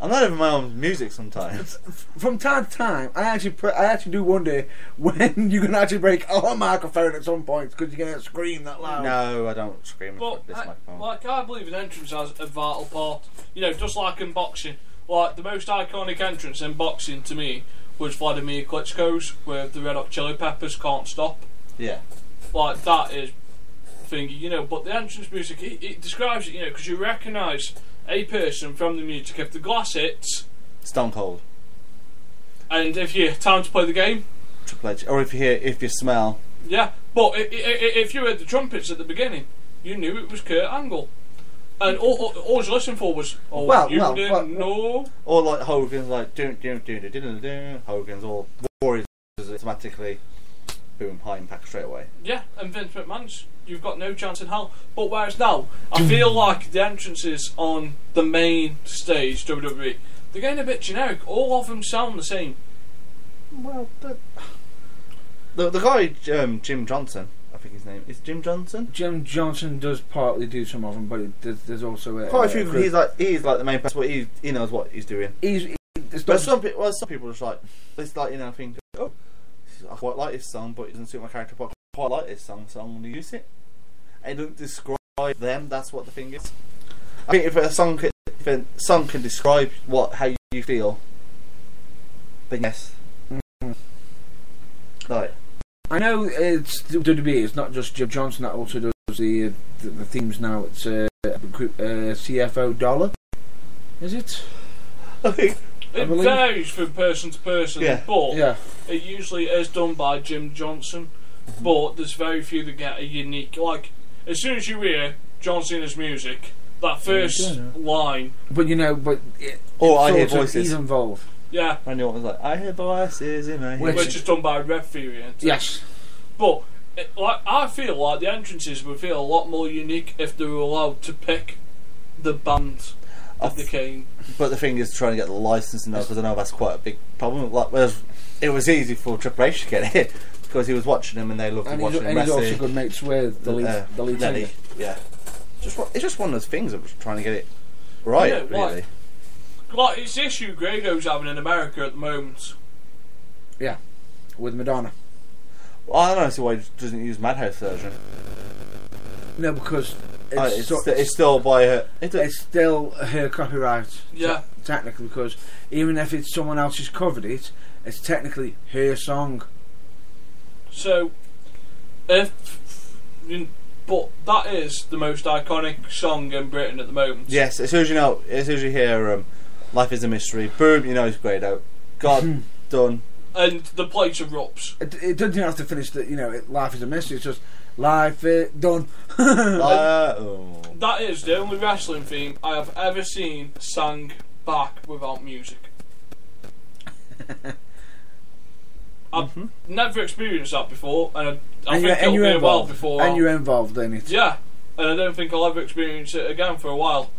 I'm not even my own music sometimes. From time to time, I actually do wonder when you can actually break a microphone at some point because you're going to scream that loud. No, I don't scream at this microphone. I believe an entrance has a vital part. Just like in boxing. Like, the most iconic entrance in boxing to me was Vladimir Klitschko's with the Red Hot Chili Peppers, Can't Stop. Yeah. Like, that is thingy, but the entrance music, it describes it, because you recognise a person from the music. If the glass hits, Stone Cold. And if you time to play the game, Triple H. Or if you smell. Yeah, but if you heard the trumpets at the beginning, you knew it was Kurt Angle. And all you listened for was, oh, Well, you well, didn't well, know. Or like Hogan's like Hogan's all Warriors automatically boom, high impact straight away. Yeah, and Vince McMahon's, you've got no chance in hell. But whereas now, I feel like the entrances on the main stage, WWE, they're getting a bit generic. All of them sound the same. Well, the guy Jim Johnson, I think his name is Jim Johnson. Jim Johnson does partly do some of them, but there's also Quite a few. He's like the main person, but he knows what he's doing. But some people are just like, it's like, you know, think, oh, I quite like this song, but it doesn't suit my character. But I quite like this song, so I'm going to use it. And it doesn't describe them. That's what the thing is. I think if a song can describe how you feel, then yes. Mm-hmm. Like, I know it's WWE. It's not just Jim Johnson that also does the themes now. It's CFO Dollar. Is it? I think It varies from person to person, but Yeah. it usually is done by Jim Johnson. But there's very few that get a unique. Like, as soon as you hear John Cena's music, that first line. But you know, I hear voices. He's involved. Yeah. I knew what was like. I hear voices in my head. Which is done by Red Theory. Isn't it? Yes. But I feel like the entrances would feel a lot more unique if they were allowed to pick the band that they came. But the thing is, trying to get the license now, because I know that's quite a big problem. Like, whereas it was easy for Triple H to get it because he was watching them and they loved watching him wrestling. And he's also good mates with the lead singer. Yeah. It's just one of those things of trying to get it right, Yeah, really. Like it's the issue Grado's having in America at the moment. Yeah, with Madonna. Well, I don't see why he doesn't use Madhouse version. No, because it's still by her. It's still her copyright. Yeah. Technically, because even if it's someone else who's covered it, it's technically her song. So, but that is the most iconic song in Britain at the moment. Yes, as soon as you hear "Life Is a Mystery," boom, you know it's Grado. God, done. And the place erupts. It doesn't have to finish Life Is a Mystery. It's just life is done. That is the only wrestling theme I have ever seen sang back without music. I've never experienced that before, and I think it'll be a while before. And you're involved in it. Yeah, and I don't think I'll ever experience it again for a while.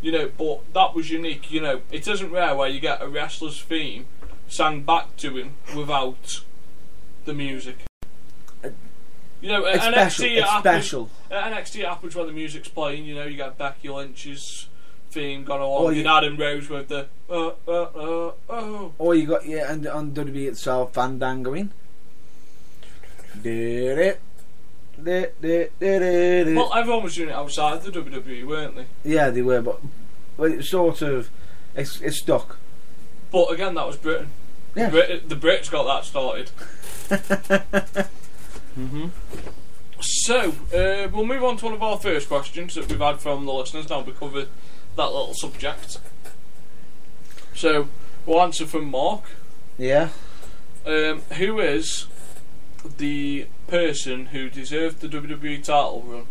You know, but that was unique. You know, it isn't rare where you get a wrestler's theme sang back to him without the music. You know, at NXT it happens when the music's playing. You know, you get Becky Lynch's theme gone along, and Adam Rose with the Or you got and on WWE itself, Fandangoing. Well, everyone was doing it outside the WWE, weren't they? Yeah, they were, but it's sort of it's stuck. But again, that was Britain. Yeah. The Brits got that started. So, we'll move on to one of our first questions that we've had from the listeners. Now we covered that little subject. So, we'll answer from Mark. Yeah. Who is the person who deserved the WWE title run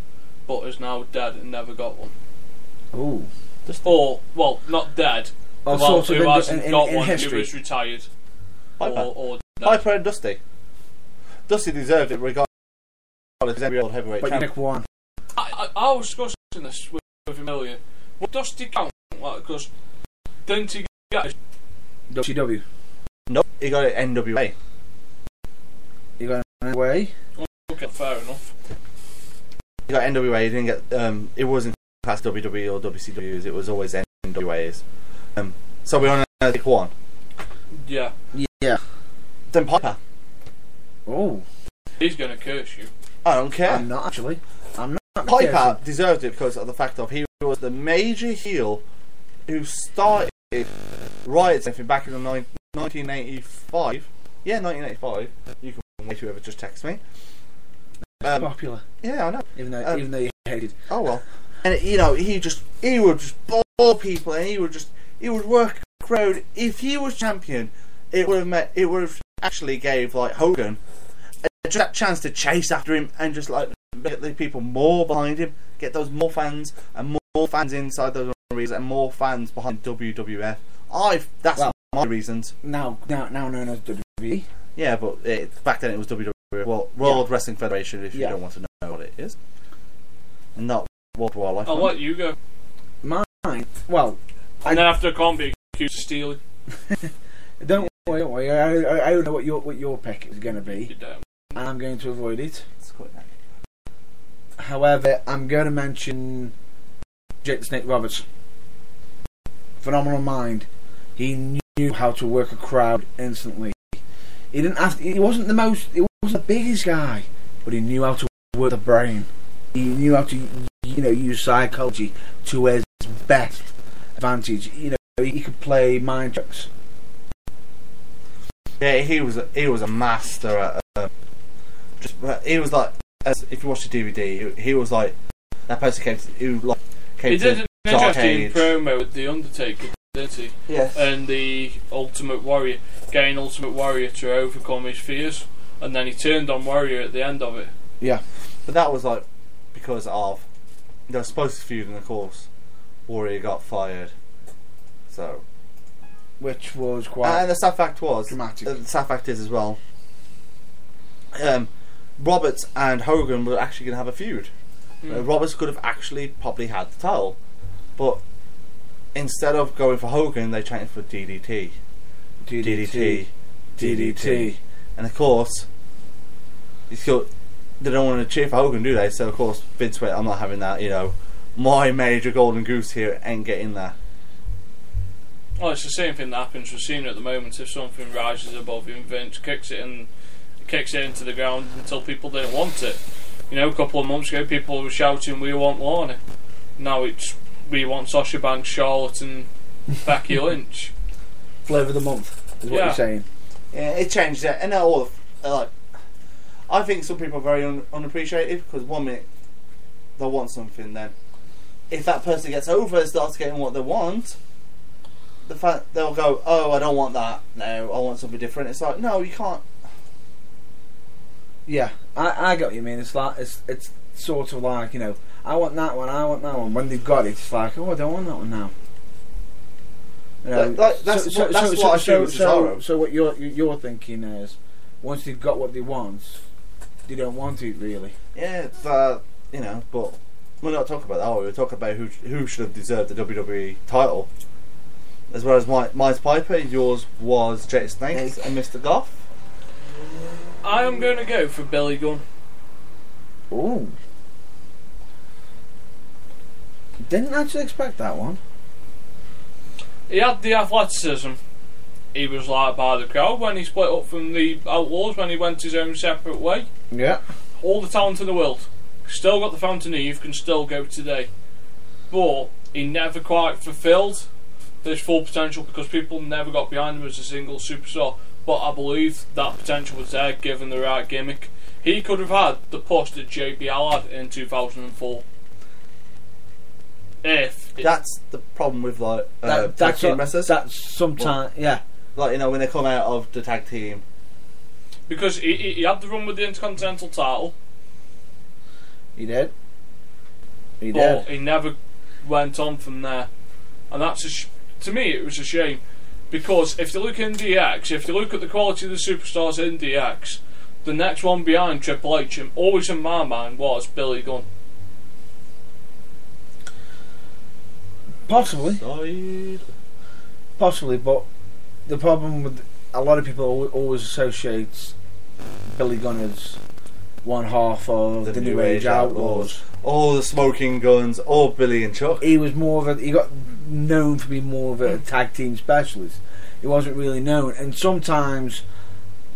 but is now dead and never got one? Ooh. Or, well, not dead. Well, who hasn't got one, history. who is retired. Or Piper and Dusty. Dusty deserved it regardless of every old heavyweight but champion. Nick won. I was discussing this with him earlier. What Dusty count? Because didn't he get his WCW? Nope, he got it NWA. He got it away? Okay, fair enough. He got NWA, he didn't get it wasn't past WWE or WCWs, it was always NWAs. So we only pick one. Yeah. Yeah. Then Piper. Oh. He's going to curse you. I don't care. I'm not actually. I'm not. Piper deserved it because of the fact of he was the major heel who started Riot Symphony back in the 1985. Yeah, 1985. You can wait whoever just text me. Popular. Yeah, I know. Even though you hated. Oh well. And you know, he would just bore people, and he would work a crowd. If he was champion, it would have actually gave like Hogan a chance to chase after him and just like get the people more behind him, get those more fans and more more fans inside those arenas and more fans behind WWF. That's my reasons. Now known as WWE. Yeah, but back then it was WWF. Well, World Wrestling Federation, if you don't want to know what it is. And not World Wildlife Fund. I'll let you go. Mine, well... And then after I can't be accused of stealing. Don't worry. I don't know what your pick is going to be. You don't. And I'm going to avoid it. It's quite nice. However, I'm going to mention Jake the Snake Roberts. Phenomenal mind. He knew how to work a crowd instantly. He didn't have. He wasn't the biggest guy, but he knew how to work the brain. He knew how to, use psychology to his best advantage. He could play mind tricks. Yeah, he was a master at. He was like, if you watch the DVD, he was like that person came he did an interesting promo with the Undertaker, didn't he? Yes. And the Ultimate Warrior, getting Ultimate Warrior to overcome his fears, and then he turned on Warrior at the end of it. Yeah, but that was like because of they were supposed to feud, and of course, Warrior got fired. So, which was quite. And the sad fact was dramatic. The sad fact is as well. Roberts and Hogan were actually going to have a feud. Roberts could have actually probably had the title, but instead of going for Hogan, they changed for DDT. And of course, they don't want to cheer for Hogan, do they? So of course, Vince went, I'm not having that. My major golden goose here ain't getting there. Well, it's the same thing that happens with Cena at the moment. If something rises above him, Vince kicks it into the ground until people didn't want it. A couple of months ago, people were shouting, "We want Lorna." Now it's we want Sasha Banks, Charlotte, and Becky Lynch. Flavour of the month is what you're saying. Yeah, it changed that, and all I think some people are very unappreciated because one minute they'll want something, then if that person gets over and starts getting what they want, they'll go, "Oh, I don't want that. No, I want something different." It's like, no, you can't. Yeah, I get what you mean. It's like it's sort of like I want that one. When they've got it, it's like, oh, I don't want that one now. That's what I feel with Cesaro. So what you're thinking is, once they've got what they want, they don't want it really. Yeah, it's, but we're not talking about that. We're talking about who should have deserved the WWE title. As well as mine's Piper, yours was Jake the Snake and Mr. Goff. I am going to go for Billy Gunn. Ooh. Didn't actually expect that one. He had the athleticism. He was liked by the crowd when he split up from the Outlaws, when he went his own separate way. Yeah. All the talent in the world. Still got the Fountain of Youth, can still go today. But he never quite fulfilled his full potential because people never got behind him as a single superstar. But I believe that potential was there given the right gimmick. He could have had the push that JBL had in 2004. That's the problem with tag team wrestlers. That's sometimes, yeah. Like when they come out of the tag team. Because he had the run with the Intercontinental title. He did. But he never went on from there, and that's to me it was a shame. Because if you look in DX, if you look at the quality of the superstars in DX, the next one behind Triple H, and always in my mind, was Billy Gunn. Possibly, but the problem with a lot of people always associate Billy Gunn as one half of the New Age Outlaws. All the smoking guns, all Billy and Chuck. He was he got known to be more of a tag team specialist. He wasn't really known, and sometimes,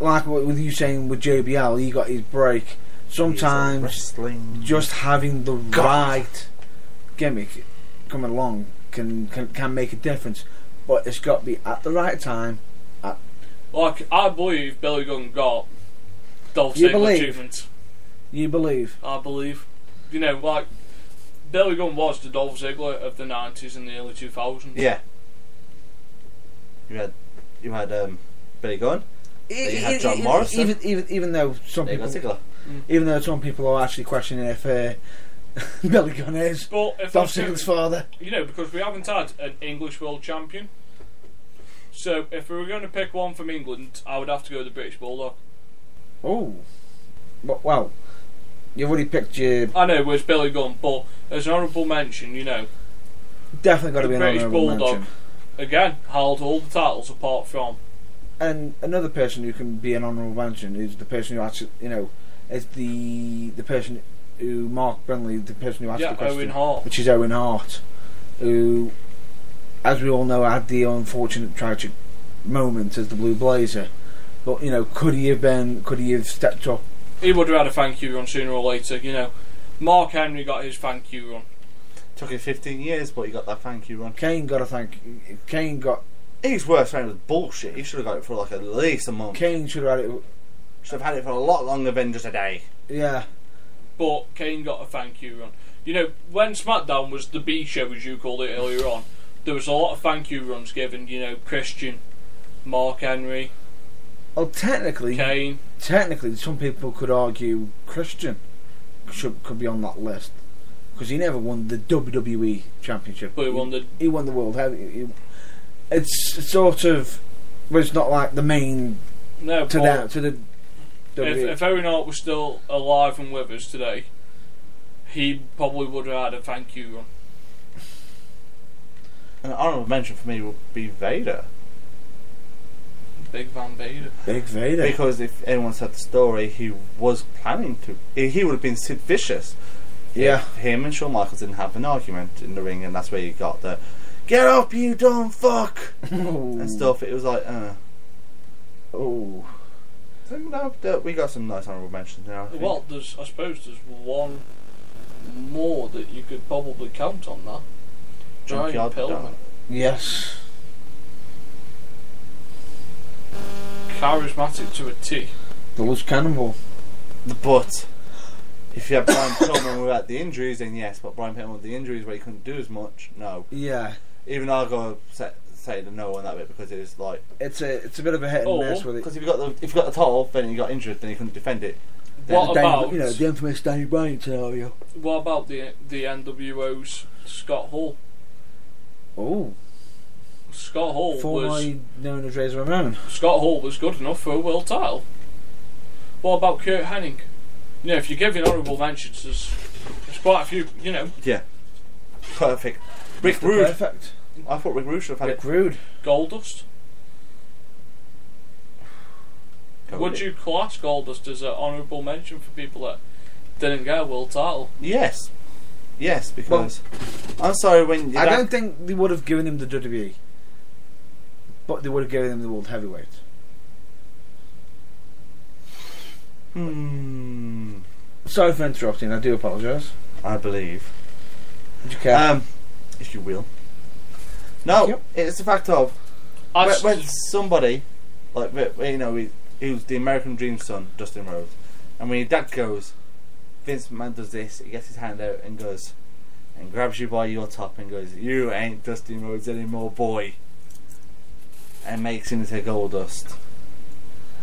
like with you saying with JBL, he got his break. Sometimes just having the right gimmick coming along can make a difference, but it's got to be at the right time. I believe Billy Gunn got Dolph Ziggler treatment. You believe? I believe. Billy Gunn was the Dolph Ziggler of the 90s and the early 2000s. Yeah. You had Billy Gunn. You had John Morrison. Even though some people are actually questioning if Billy Gunn is. But if Dolph Ziggler's father. you know, because we haven't had an English world champion. So if we were going to pick one from England, I would have to go with the British Bulldog. Oh. Well, you've already picked your... I know it was Billy Gunn, but as an honourable mention, you know, Definitely got to the be an British honourable Bulldog, mention. again, held all the titles apart from. And another person who can be an honourable mention is the person who actually, you know, is the person who Mark Brindley, the person who asked the question, Owen Hart. which is Owen Hart, who, as we all know, had the unfortunate tragic moment as the Blue Blazer. But you know, could he have stepped up? He would have had a thank you run sooner or later. You know, Mark Henry got his thank you run. Took him 15 years, but he got that thank you run. Kane got His worst round was bullshit. He should have got it for like at least a month. Kane should have had it. Should have had it for a lot longer than just a day. Yeah, But Kane got a thank you run. You know, when SmackDown was the B show, as you called it earlier on, there was a lot of thank you runs given. You know, Christian, Mark Henry, well, technically, some people could argue Christian could be on that list because he never won the WWE Championship. but He won the World Heavy. It's sort of, well, it's not like the main no. to But the WWE. if Owen Hart was still alive and with us today, he probably would have had a thank you run. An honourable mention for me would be Vader. Big Van Vader. Big Vader. Because if anyone's heard the story, he was planning to. He would have been Sid Vicious. Yeah. If him and Shawn Michaels didn't have an argument in the ring, and that's where you got the "get up, you dumb fuck" and stuff. It was like, Oh. So, no, we got some nice honourable mentions now. I think. Well, I suppose there's one more that you could probably count on that. Brian Junkyard Pillman. Dog. Yes. Charismatic to a T. The loose cannonball. But if you have Brian Pillman without the injuries, then yes. But Brian Pillman with the injuries, where he couldn't do as much, no. Yeah. Even I'll go say the no on that bit because it is like It's a bit of a hit and miss with it. because if you got the title, then you got injured, then you couldn't defend it. What about the infamous Danny Bryan scenario? what about the NWO's Scott Hall? Oh. Scott Hall Formerly known as Razor Ramon. was good enough for a world title. What about Kurt Hennig? You know, if you're giving honourable mentions, there's quite a few. You know, Yeah, perfect. Rick Mr. Rude. Perfect. I thought Rick Rude should have had Rick Rude. Goldust. it. Would you class Goldust as an honourable mention for people that didn't get a world title? Yes, because I'm sorry when I don't think they would have given him the WWE, but they would have given him the World Heavyweight. Sorry for interrupting. I do apologise. I believe. Would you care? If you will. No, Yep. it's the fact of I when somebody like you know he was the American Dream son, Dustin Rhodes, and when your dad goes, Vince McMahon does this, he gets his hand out and goes and grabs you by your top and goes, "You ain't Dustin Rhodes anymore, boy," and makes him into Goldust.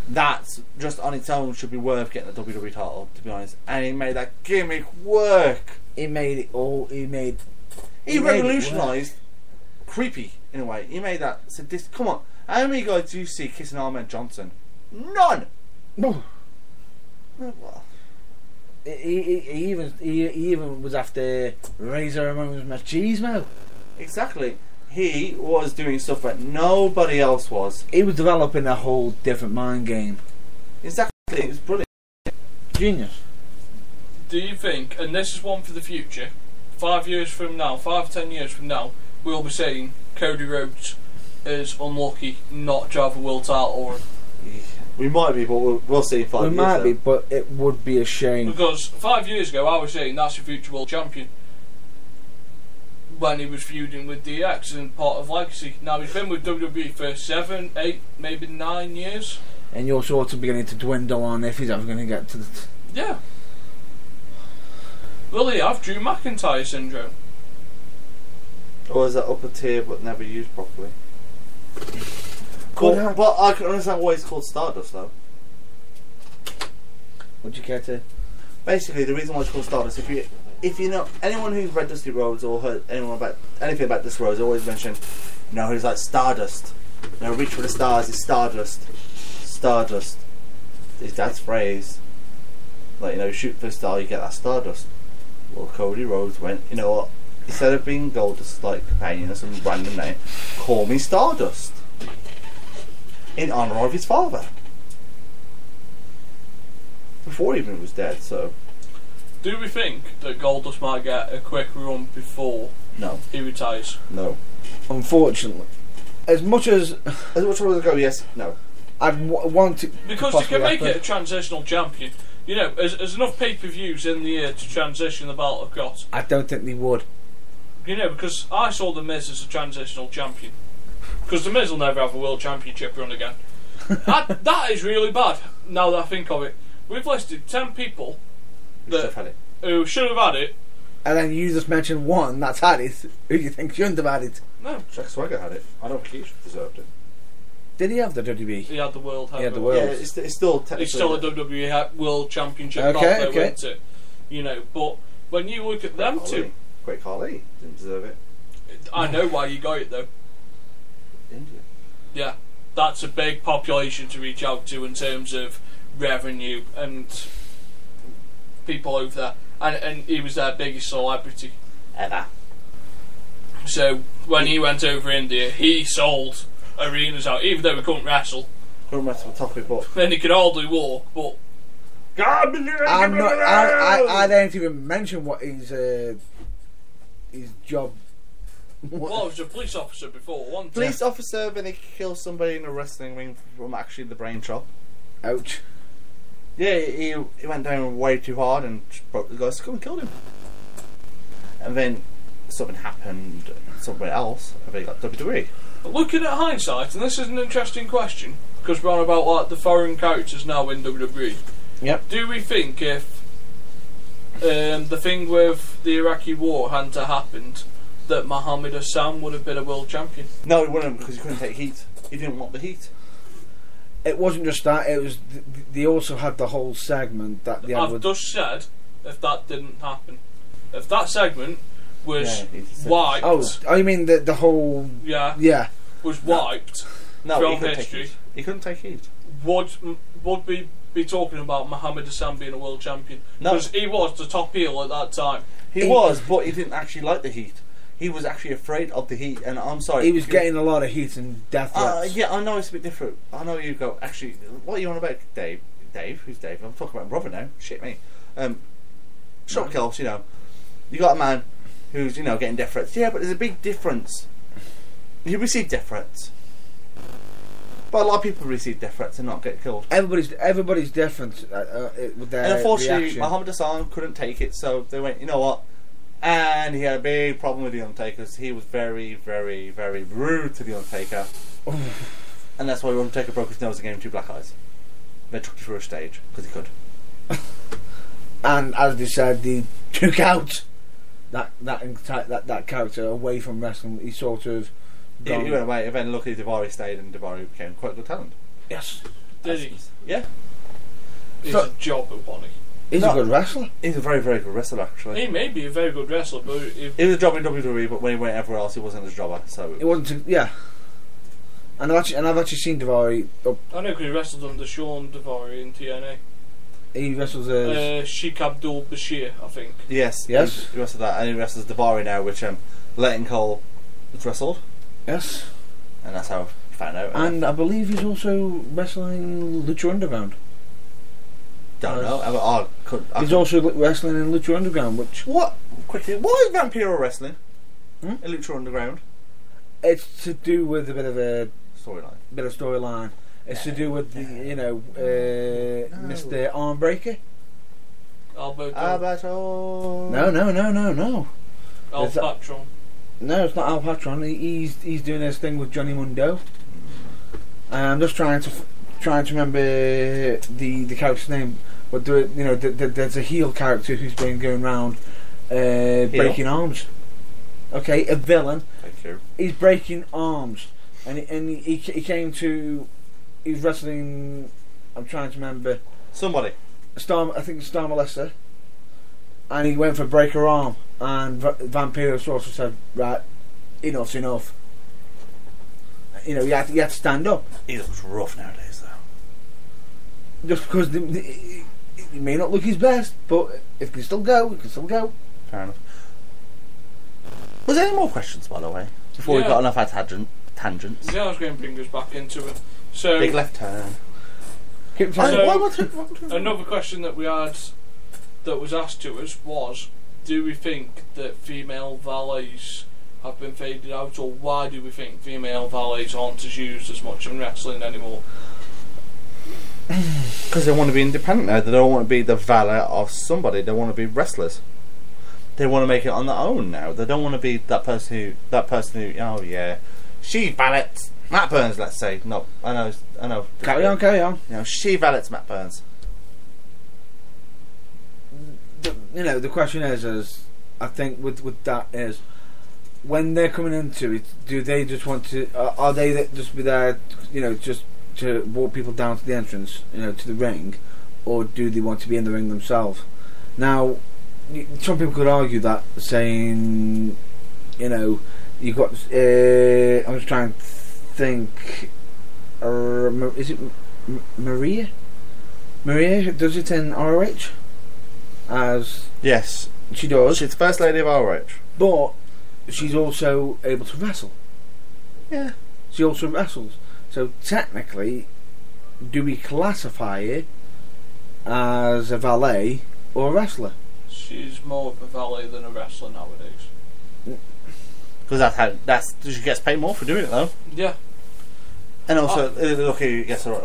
That's just on its own should be worth getting a WWE title, to be honest. And he made that gimmick work. He made it all. He revolutionised creepy in a way. He made that sadistic. Come on, how many guys do you see kissing Ahmed Johnson? None. No. Well, He even was after Razor Ramon's machismo. exactly. He was doing stuff that nobody else was. He was developing a whole different mind game. Exactly. It was brilliant. Genius. Do you think, and this is one for the future, 5 years from now, 5 or 10 years from now, we'll be saying Cody Rhodes is unlucky not to have a world title run? We might be, but we'll see in 5 years. We might be, but it would be a shame. Because 5 years ago I was saying that's your future world champion when he was feuding with DX and part of Legacy. Now he's been with WWE for 7, 8, maybe 9 years. And you're sort of beginning to dwindle on if he's ever going to get to the... Yeah. Will he have Drew McIntyre syndrome? Or is that upper tier but never used properly? Could But, have. but I can understand why it's called Stardust though. Would you care to... Basically, the reason why it's called Stardust, if you if you know anyone who's read Dusty Rhodes or heard anyone about anything about Dusty Rhodes, always mention, you know, he's like Stardust. You know, reach for the stars is Stardust. Stardust. His dad's phrase. Like, you know, shoot for a star, you get that Stardust. Well, Cody Rhodes went, you know what? Instead of being Goldust's like companion or some random name, call me Stardust. In honour of his father. Before even he was dead, so. Do we think that Goldust might get a quick run before No. he retires? No. Unfortunately, as much as As much as I was go, yes, no. I'd want to, Because you can make it a transitional champion. You know, there's enough pay-per-views in the year to transition the belt across. I don't think they would. You know, because I saw The Miz as a transitional champion. Because The Miz will never have a world championship run again. that is really bad, now that I think of it. We've listed 10 people who should have had it. And then you just mentioned one that's had it. Who do you think shouldn't have had it? No. Jack Swagger had it. I don't think he deserved it. Did he have the WWE? He had the world. He had the world. world. Yeah, it's still technically. It's still a WWE World Championship Okay, belt, though, okay. isn't it? You know, but when you look at them two, Great Khali didn't deserve it. I know why you got it though. India. Yeah, that's a big population to reach out to in terms of revenue and people over there, and he was their biggest celebrity Ever. So when he went over India, he sold arenas out, even though he couldn't wrestle. Couldn't wrestle topic, but Then he could hardly walk, but I'm not. I didn't even mention what his job. well, I was a police officer before. One police officer, then he kills somebody in a wrestling ring from actually the brain chop. Ouch. Yeah, he went down way too hard and broke the guy's skull and killed him. And then something happened somewhere else, and then he got WWE. Looking at hindsight, and this is an interesting question, because we're on about like the foreign characters now in WWE. Yep. Do we think if the thing with the Iraqi war hadn't happened, that Muhammad Hassan would have been a world champion? No, he wouldn't, because he couldn't take heat. He didn't want the heat. It wasn't just that. It was. They also had the whole segment that they had I've with. just said, if that didn't happen, if that segment was Yeah, wiped, Oh, you mean the whole? yeah, Yeah. was wiped No, from he couldn't history, take heat. He couldn't take heat. would we be talking about Muhammad Hassan being a world champion? No. Because he was the top heel at that time. He was, but he didn't actually like the heat. He was actually afraid of the heat, and I'm sorry. He was getting a lot of heat and death threats. Yeah, I know it's a bit different. I know you go. Actually, what are you on about, Dave? Dave, who's Dave? I'm talking about Robert now. Shit me. Short kills. You know, you got a man who's getting death threats. Yeah, but there's a big difference. You receive death threats, but a lot of people receive death threats and not get killed. Everybody's different with their And unfortunately, reaction. Muhammad Hassan couldn't take it, so they went. You know what? And he had a big problem with The Undertaker. He was very, very, very rude to The Undertaker. And that's why The Undertaker broke his nose and gave him 2 black eyes. They took him through a stage, because he could. And as they said, they took out that character away from wrestling. He sort of He gone. went away, and then luckily Daivari stayed, and Daivari became quite a good talent. Yes, Did he? Yeah. He's So- a jobber, wasn't he? he's No. a good wrestler. He's a very, very good wrestler, actually. He may be a very good wrestler, but if He was a jobber in WWE, but when he went everywhere else, he wasn't a jobber, so... It wasn't. Yeah. And I've actually seen Daivari. I know because he wrestled under Sean Daivari in TNA. He wrestles as. Sheikh Abdul Bashir, I think. Yes. Yes. He wrestled that, and he wrestles Daivari now, which Leighton Cole has wrestled, Yes. and that's how I found out. And I believe he's also wrestling Lucha Underground. Don't know. I He's could- also wrestling in Lucha Underground, which What? Quickly, why is Vampiro wrestling? Hmm? In Lucha Underground? it's to do with a bit of Storyline. storyline. It's to do with the, Mr. Armbreaker. Alberto Alberto. No. Al Is that- Patron. No, it's not Al Patron. He's doing his thing with Johnny Mundo. I'm just trying to remember the character's name. But there's a heel character who's been going around breaking arms. Okay, a villain. Thank you. He's breaking arms, and he came to. He's wrestling. I'm trying to remember. Somebody. I think it's Star Molester. and he went for break her arm, and Vampiros also said, right, enough's enough. You know, you have to stand up. He looks rough nowadays, though. Just because he may not look his best, but if he can still go, he can still go. Fair enough. Was there any more questions, by the way? Before we got enough tangents. Yeah, I was going to bring us back into it. So, Big left turn. Keep So- trying. another question that we had that was asked to us was, do we think that female valets have been faded out, or why do we think female valets aren't as used as much in wrestling anymore? Because they want to be independent now. They don't want to be the valet of somebody. They want to be wrestlers. They want to make it on their own now. They don't want to be that person who. Oh yeah, she valets Matt Burns. Let's say no. I know. Carry on. You know, she valets Matt Burns. The question is I think with that is, when they're coming into it, do they just want to? Are they just be there? Just to walk people down to the entrance, to the ring, or do they want to be in the ring themselves? Now, some people could argue that, saying, you've got. I'm just trying to think. Is it Maria? Maria does it in ROH, as Yes, she does, she's the first lady of ROH. but she's also able to wrestle. Yeah. She also wrestles. So technically, do we classify it as a valet or a wrestler? She's more of a valet than a wrestler nowadays. Because she gets paid more for doing it though. Yeah. And also, look, he gets over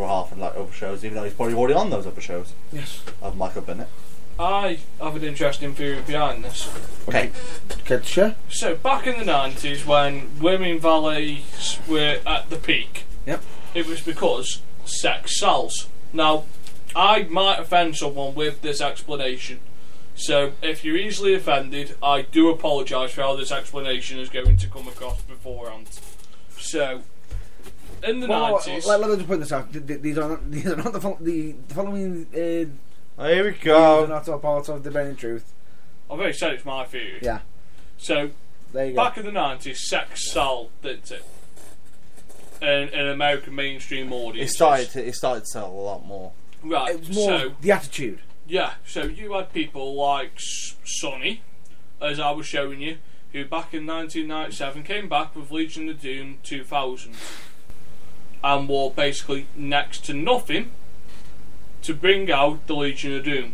half and other shows, even though he's probably already on those other shows Yes. of Michael Bennett. I have an interesting theory behind this. Okay. Care to share? So, back in the 90s, when women valets were at the peak, Yep. it was because sex sells. Now, I might offend someone with this explanation, so if you're easily offended, I do apologise for how this explanation is going to come across beforehand. So, in the 90s... Let me just point this out. These are not the following. Here we These are go. not all part of the Burning Truth. I've already said it's my theory. Yeah. So, There you go. back in the 90s, sex sold, didn't it? In American mainstream It audiences. started to sell a lot more. Right, It was more so, the attitude. yeah, so you had people like Sonny, as I was showing you, who back in 1997 came back with Legion of Doom 2000 and wore basically next to nothing to bring out the Legion of Doom.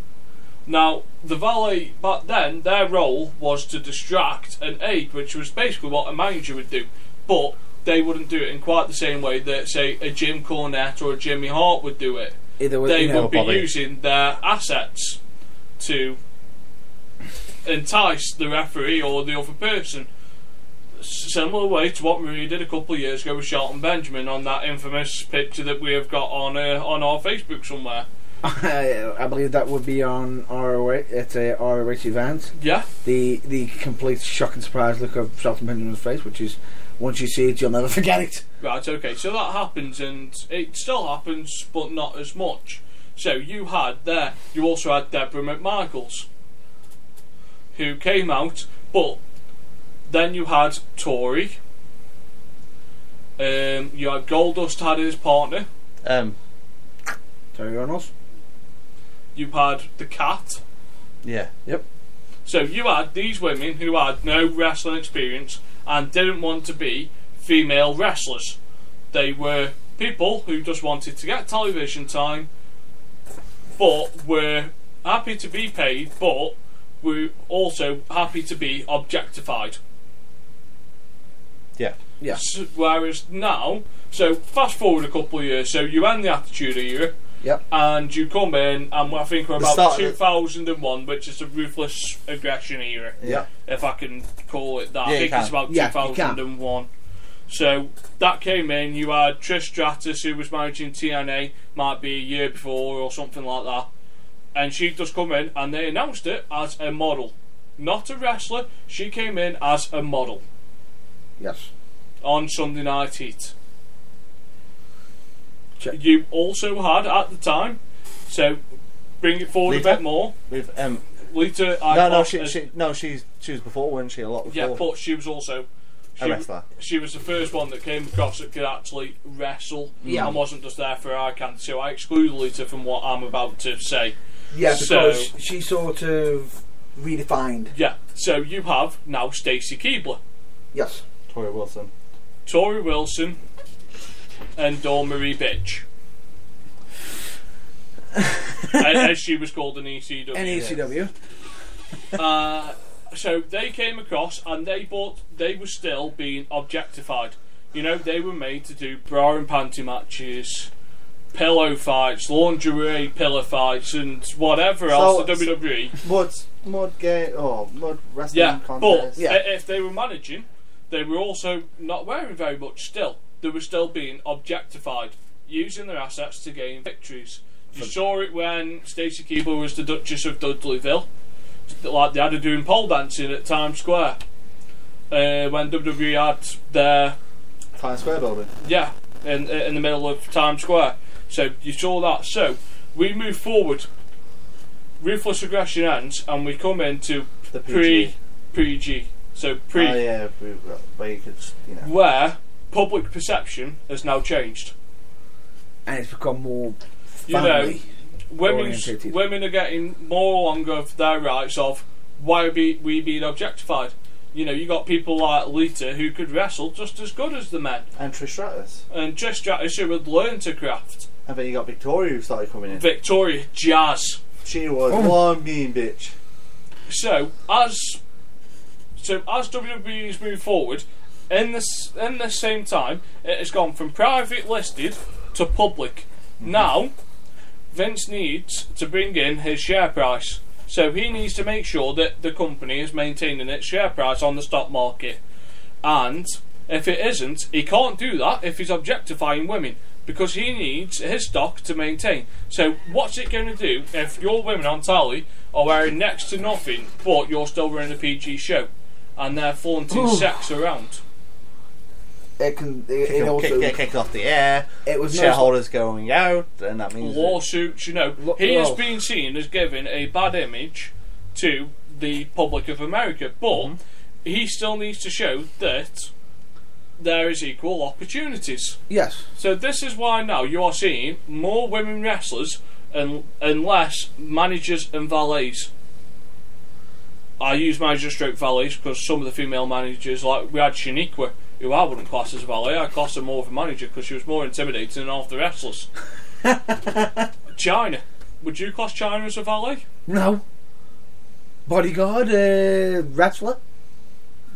Now, the valet back then, their role was to distract and aid, which was basically what a manager would do, but they wouldn't do it in quite the same way that, say, a Jim Cornette or a Jimmy Hart would do it. Either way, They would be Bobby. using their assets to entice the referee or the other person. Similar way to what Maria did a couple of years ago with Shelton Benjamin on that infamous picture that we have got on our Facebook somewhere. I believe that would be on ROH at a ROH event. Yeah, The complete shock and surprise look of Shelton Benjamin's face, which is, once you see it, you'll never forget it. right, okay, so that happens, and it still happens, but not as much. So you also had Deborah McMichaels, who came out, but then you had Tori, you had Goldust had his partner, Terry Reynolds. you had the Cat. Yeah. Yep. So you had these women who had no wrestling experience and didn't want to be female wrestlers. They were people who just wanted to get television time, but were happy to be paid, but were also happy to be objectified. Yeah. Yeah. Whereas now, so fast forward a couple of years, so you end the Attitude Era, Yep. and you come in, and I think we're The about start of it. 2001, which is the Ruthless Aggression Era. Yeah. If I can call it that. Yeah, I you think can. it's about Yeah, you can. 2001. So that came in, you had Trish Stratus, who was managing TNA, might be a year before or something like that, and she just come in and they announced it as a model. Not a wrestler, she came in as a model Yes. on Sunday Night Heat. Check. You also had at the time, so bring it forward Lita? a bit more. With Lita, No, she was before, wasn't she? A lot before. yeah, but she was also A wrestler. She was the first one that came across that could actually wrestle and wasn't just there for eye candy. So I exclude Lita from what I'm about to say. Yeah, So- because she sort of redefined. Yeah, so you have now Stacy Keibler, Yes. Tori Wilson. Tori Wilson, and Dawn Marie Bitch. As she was called in ECW. NECW. So they came across and they were still being objectified. You know, they were made to do bra and panty matches, pillow fights, lingerie pillow fights, and whatever else the WWE. Mud wrestling contest. If they were managing, they were also not wearing very much still. They were still being objectified, using their assets to gain victories. You saw it when Stacey Keibler was the Duchess of Dudleyville. Like they had her doing pole dancing at Times Square. When WWE had their... Times Square building. Yeah, in the middle of Times Square. So you saw that. So we move forward. Ruthless Aggression ends, and we come into The PG. pre-G. So pre, Oh yeah, where you could, where public perception has now changed. And it's become more You know, family. women are getting more along of their rights of why are we being objectified. You know, you got people like Lita who could wrestle just as good as the men, And Trish Stratus. and Trish Stratus who had learned to craft. And then you got Victoria who started coming in. Victoria Jazz. She was one mean bitch. So as WWE has moved forward, in this same time, it has gone from private listed to public. Now, Vince needs to bring in his share price. So he needs to make sure that the company is maintaining its share price on the stock market. And if it isn't, he can't do that if he's objectifying women, because he needs his stock to maintain. So what's it going to do if your women on tally are wearing next to nothing, but you're still running a PG show, and they're flaunting sex around? It can. It also. Get kicked off the air. It was no- shareholders going out, and that means Lawsuits, you know. He is being seen as giving a bad image to the public of America, but he still needs to show that there is equal opportunities. Yes. So this is why now you are seeing more women wrestlers and less managers and valets. I use managers stroke valets because some of the female managers, like we had Shaniqua, who I wouldn't class as a valet, I'd class her more of a manager because she was more intimidating than half the wrestlers. China. Would you class China as a valet? No. Bodyguard, wrestler.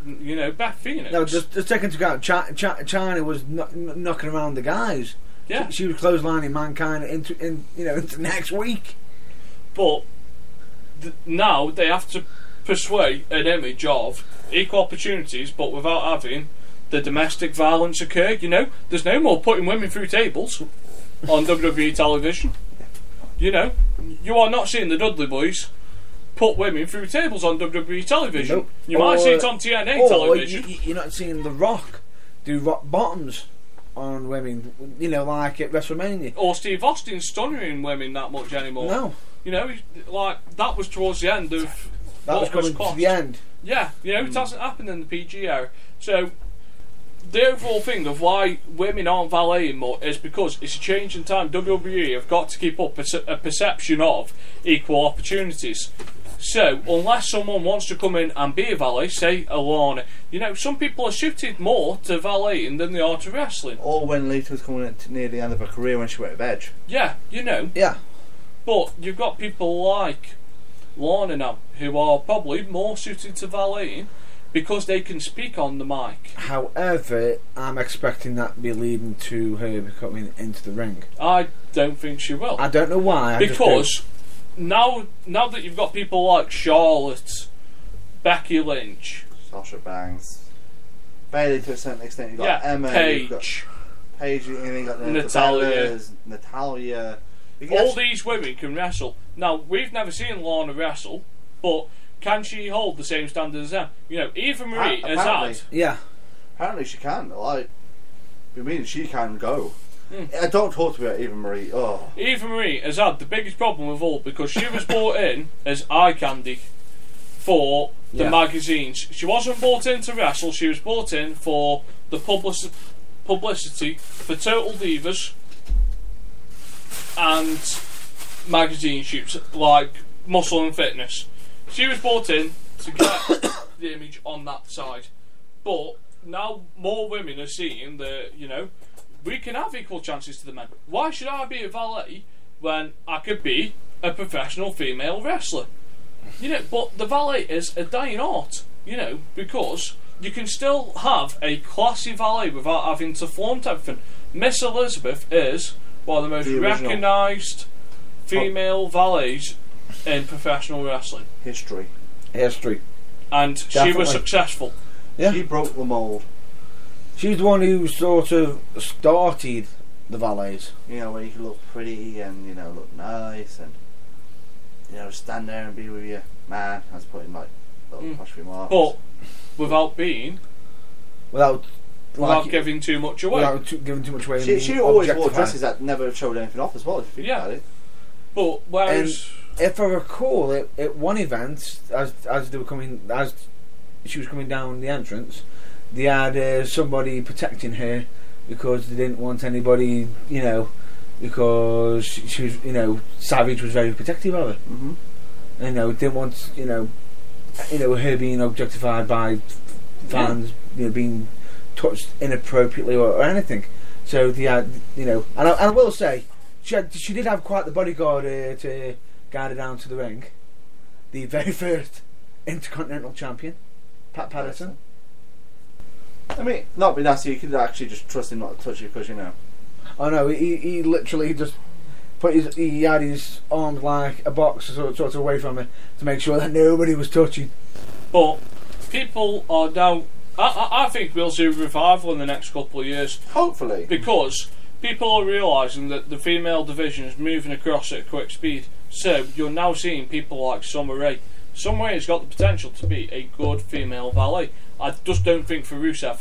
You know, Beth Phoenix. No, just take into account. China was knocking around the guys. Yeah. She was clotheslining Mankind into next week. But now they have to persuade an image of equal opportunities, but without having the domestic violence occur. You know, there's no more putting women through tables on WWE television. You know, you are not seeing the Dudley Boys put women through tables on WWE television. Nope. You might see it on TNA television. You're not seeing The Rock do rock bottoms on women. You know, like at WrestleMania. Or Steve Austin stunning women that much anymore. No. You know, like that was towards the end of That was what coming cost. to the end. Yeah, you know, it hasn't happened in the PG era. So, the overall thing of why women aren't valeting more is because it's a change in time. WWE have got to keep up a perception of equal opportunities. So, unless someone wants to come in and be a valet, say Alana, you know, some people are suited more to valeting than they are to wrestling. Or when Lita was coming near the end of her career when she went with Edge. Yeah, you know. Yeah. But you've got people like Lana now who are probably more suited to valeting because they can speak on the mic. However, I'm expecting that to be leading to her coming into the ring. I don't think she will. I don't know why. Because now that you've got people like Charlotte, Becky Lynch, Sasha Banks, Bailey to a certain extent. You've got Emma, you've got Paige, and then you got the Natalia. All these women can wrestle. Now, we've never seen Lana wrestle, but can she hold the same standard as them? You know, Eva Marie has had... Yeah. Apparently she can. Like, I mean, she can go. Don't talk to me about Eva Marie. Oh, Eva Marie has had the biggest problem of all because she was brought in as eye candy for the magazines. She wasn't brought in to wrestle. She was brought in for the publicity for Total Divas and magazine shoots like Muscle and Fitness. She was brought in to get the image on that side. But now more women are seeing that, we can have equal chances to the men. Why should I be a valet when I could be a professional female wrestler? But the valet is a dying art, because you can still have a classy valet without having to flaunt everything. Miss Elizabeth is one of the most recognised female valets in professional wrestling. History. And Definitely. she was successful. Yeah. She broke the mould. She's the one who sort of started the valets. Where you can look pretty and, look nice and, stand there and be with your man. I was putting like little apostrophe marks. But without being... Without giving too much away. Giving too much away. She always wore dresses that never showed anything off as well, if you think about it. But whereas... If I recall, at one event, as she was coming down the entrance, they had somebody protecting her because they didn't want anybody, because she was, Savage was very protective of her. Mm-hmm. Didn't want, her being objectified by fans, being touched inappropriately or anything. So they had, and I will say, she did have quite the bodyguard to guide her down to the ring. The very first Intercontinental Champion, Pat Patterson. I mean, not be nasty. You could actually just trust him not to touch you because Oh no, he literally just he had his arms like a box sort of away from her to make sure that nobody was touching. But people are now. I think we'll see a revival in the next couple of years. Hopefully, because people are realising that the female division is moving across at a quick speed. So you're now seeing people like Summer Rae. Summer Rae has got the potential to be a good female valet. I just don't think for Rusev.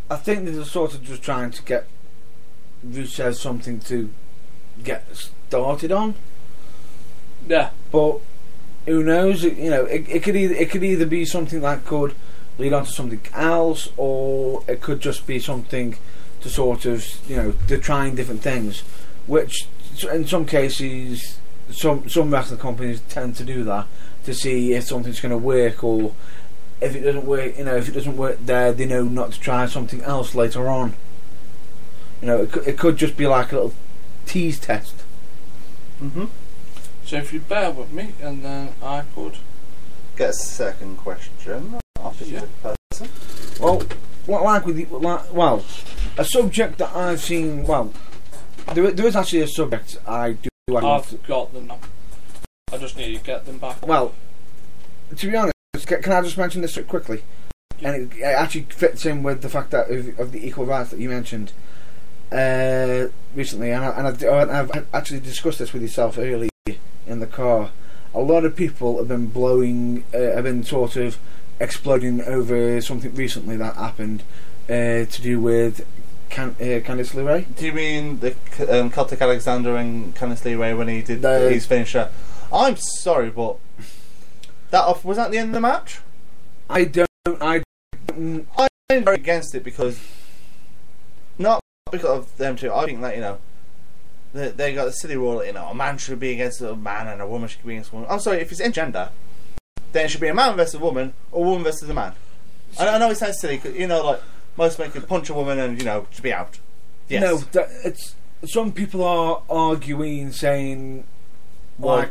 I think they're sort of just trying to get Rusev something to get started on. Yeah. But who knows? It could either be something that could lead on to something else, or it could just be something to sort of they're trying different things, which in some cases some wrestling companies tend to do that to see if something's going to work, or if it doesn't work. If it doesn't work there, they know not to try something else later on. It could just be like a little tease test. Mm-hmm. So if you bear with me, and then I could get a second question after you person. Well, a subject that I've seen. Well, there is actually a subject I do. I've got them now. I just need to get them back. Well, to be honest, can I just mention this quickly? And it actually fits in with the fact that of the equal rights that you mentioned recently, and I've actually discussed this with yourself earlier in the car. A lot of people have been sort of exploding over something recently that happened to do with Candice LeRae. Do you mean the Celtic Alexander and Candice LeRae when he did his finisher? I'm sorry, but was that the end of the match? I'm very against it because not because of them two. I think that they got the silly rule that a man should be against a man and a woman should be against a woman. I'm sorry, if it's in gender, then it should be a man versus a woman or a woman versus a man. I know it sounds silly, cause, like most men can punch a woman and should be out. Yes. It's some people are arguing, saying one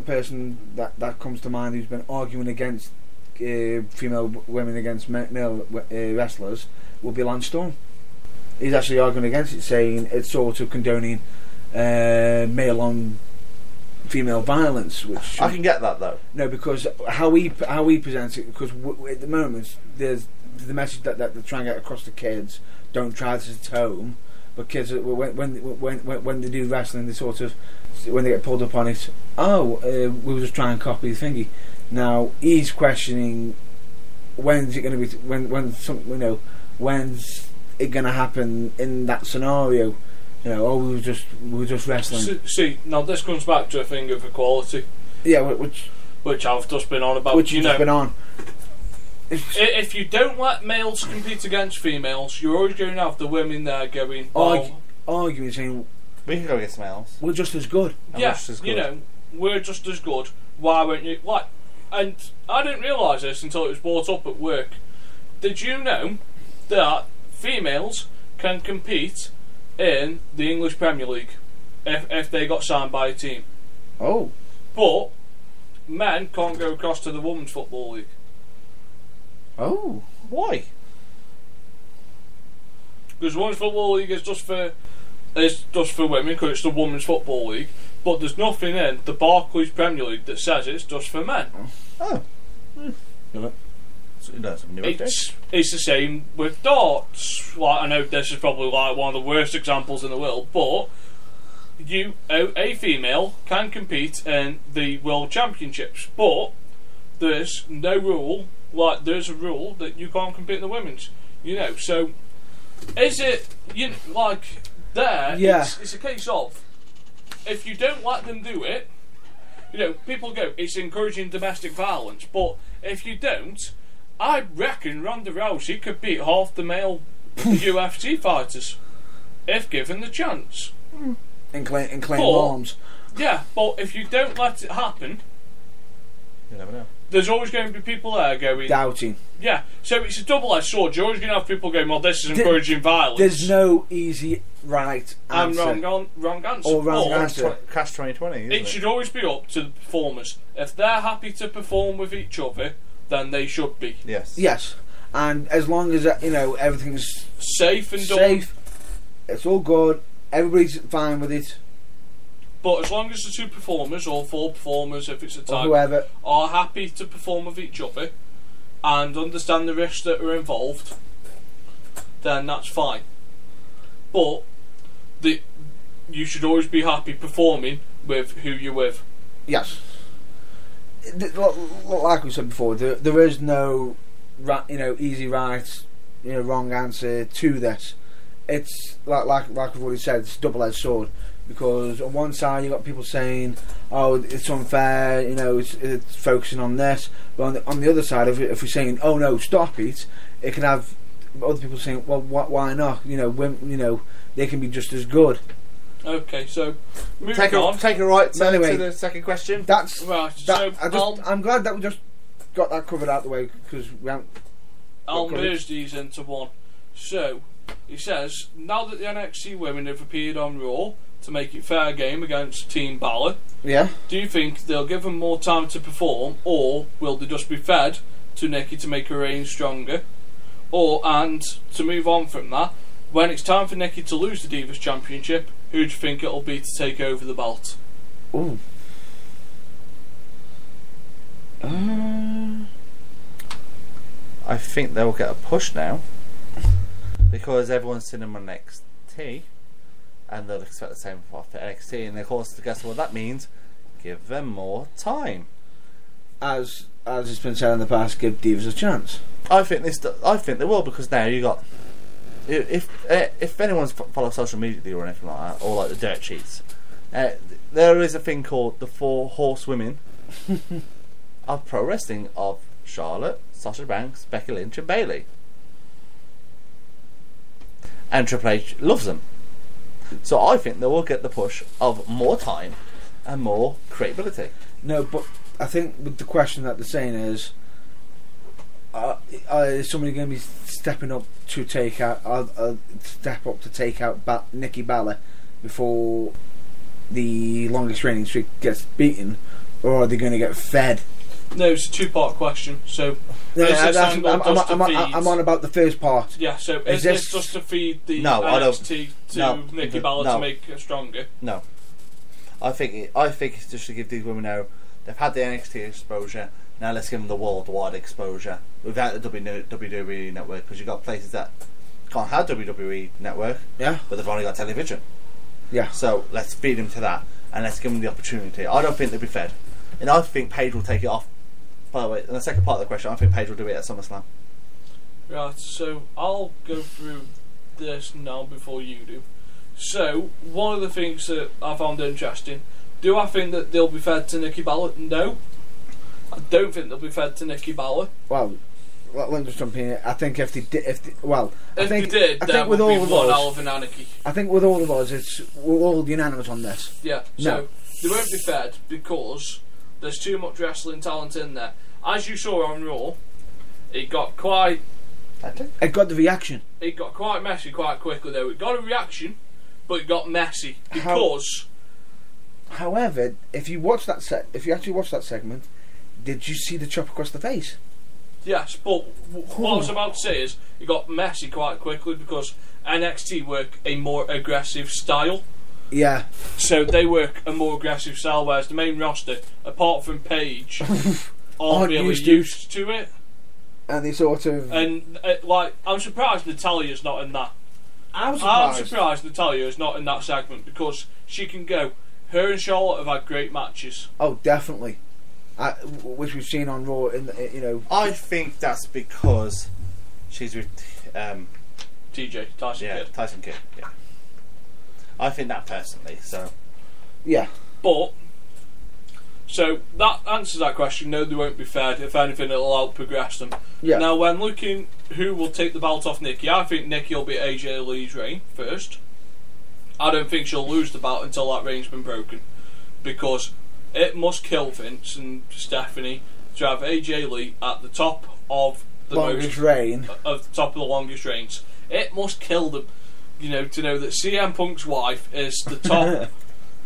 person that comes to mind who's been arguing against female women against male wrestlers will be Lance Storm. He's actually arguing against it, saying it's sort of condoning male on female violence, which I can get that though. No, because how he presents it, because at the moment there's the message that they're trying to get across to kids: don't try this at home. But kids, when they do wrestling, they sort of, when they get pulled up on it, we were just trying to copy the thingy. Now he's questioning when's it going to be when some when's it going to happen in that scenario? You know, we were just wrestling. See, now this comes back to a thing of equality. Yeah, which I've just been on about. Which you've just been on. If you don't let males compete against females, you're always going to have the women there going, arguing, saying, we can go against males. We're just as good. Yeah, you know, we're just as good. Why won't you? Like, and I didn't realise this until it was brought up at work. Did you know that females can compete in the English Premier League if they got signed by a team? Oh. But men can't go across to the Women's Football League. Oh. Why? Because the Women's Football League is just for women, because it's the Women's Football League. But there's nothing in the Barclays Premier League that says it's just for men. Oh. It's the same with darts. Like, I know this is probably like one of the worst examples in the world, but a female can compete in the World Championships, but there's no rule. Like, there's a rule that you can't compete in the women's. You know, so is it like there? Yeah. It's a case of if you don't let them do it. You know, people go, it's encouraging domestic violence, but if you don't, I reckon Ronda Rousey could beat half the male UFC fighters if given the chance. In claim arms. Yeah, but if you don't let it happen, you never know. There's always going to be people there going doubting. Yeah, so it's a double-edged sword. You're always going to have people going, well, this is encouraging violence. There's no easy right answer. And wrong answer. Or wrong answer. Catch 2020, isn't it? It should always be up to the performers. If they're happy to perform with each other, then they should be. Yes. Yes. And as long as, you know, everything's safe and done. It's all good. Everybody's fine with it. But as long as the two performers, or four performers if it's a tag, whoever, are happy to perform with each other and understand the risks that are involved, then that's fine. But you should always be happy performing with who you're with. Yes. Like we said before, there is no easy right, wrong answer to this. It's like we've already said, it's a double-edged sword. Because on one side you've got people saying, oh, it's unfair, it's focusing on this. But on the other side, if we're saying, oh no, stop it, it can have other people saying, well, why not? Women, they can be just as good. Okay, so moving on. Take a right turn anyway, to the second question. That's right. I'm glad that we just got that covered out of the way, because we haven't. I'll merge these into one. So he says, now that the NXT women have appeared on Raw to make it fair game against Team Balor, do you think they'll give them more time to perform, or will they just be fed to Nikki to make her reign stronger? And to move on from that, when it's time for Nikki to lose the Divas Championship, who do you think it'll be to take over the belt? Ooh. I think they'll get a push now, because everyone's seen them on NXT, and they'll expect the same for NXT, and of course, guess what that means? Give them more time. As it's been said in the past, give Divas a chance. I think they will, because now you got, if anyone's follows social media or anything like that, or like the dirt sheets, there is a thing called the 4 horsewomen of pro wrestling, of Charlotte, Sasha Banks, Becky Lynch, and Bayley. And Triple H loves them. So I think they will get the push of more time and more credibility. No, but I think with the question that they're saying is somebody going to be stepping up to take out Nikki Bella before the longest reigning streak gets beaten, or are they going to get fed? No, it's a 2-part question. So, I'm on about the first part. Yeah. So, is this just to feed the NXT to Nikki Bella to make her stronger? No. I think it's just to give these women now. They've had the NXT exposure. Now let's give them the worldwide exposure without the WWE network, because you've got places that can't have WWE network. Yeah. But they've only got television. Yeah. So let's feed them to that, and let's give them the opportunity. I don't think they'll be fed, and I think Paige will take it off. By the way, in the second part of the question, I think Paige will do it at SummerSlam. Right, so I'll go through this now before you do. So, one of the things that I found interesting, do I think that they'll be fed to Nikki Bella? No. I don't think they'll be fed to Nikki Bella. Well, let me just jump in here. I think if they did, I think they did, I there think with would be all of one us, hell of an anarchy. I think with all of us, we're all unanimous on this. Yeah, No. so they won't be fed because there's too much wrestling talent in there. As you saw on Raw, it got quite It got the reaction. messy quite quickly though. It got a reaction, but it got messy because However, if you actually watch that segment, did you see the chop across the face? yes, but what I was about to say is it got messy quite quickly because NXT work a more aggressive style. Yeah. So they work a more aggressive style, whereas the main roster, apart from Paige, aren't really used to it. And they sort of... And I'm surprised Natalia's not in that. I'm surprised Natalia's not in that segment because she can go. Her and Charlotte have had great matches. Oh, definitely. Which we've seen on Raw. I think that's because she's with Tyson Kidd. Tyson Kidd. Yeah, I think that personally. So yeah, but so that answers that question. No, they won't be fed. If anything, it'll help progress them. Yeah. Now, when looking who will take the belt off Nikki, I think Nikki will be AJ Lee's reign first. I don't think she'll lose the belt until that reign's been broken, because it must kill Vince and Stephanie to have AJ Lee at the top of the longest reign. Of the top of the longest reigns. It must kill them, to know that CM Punk's wife is the top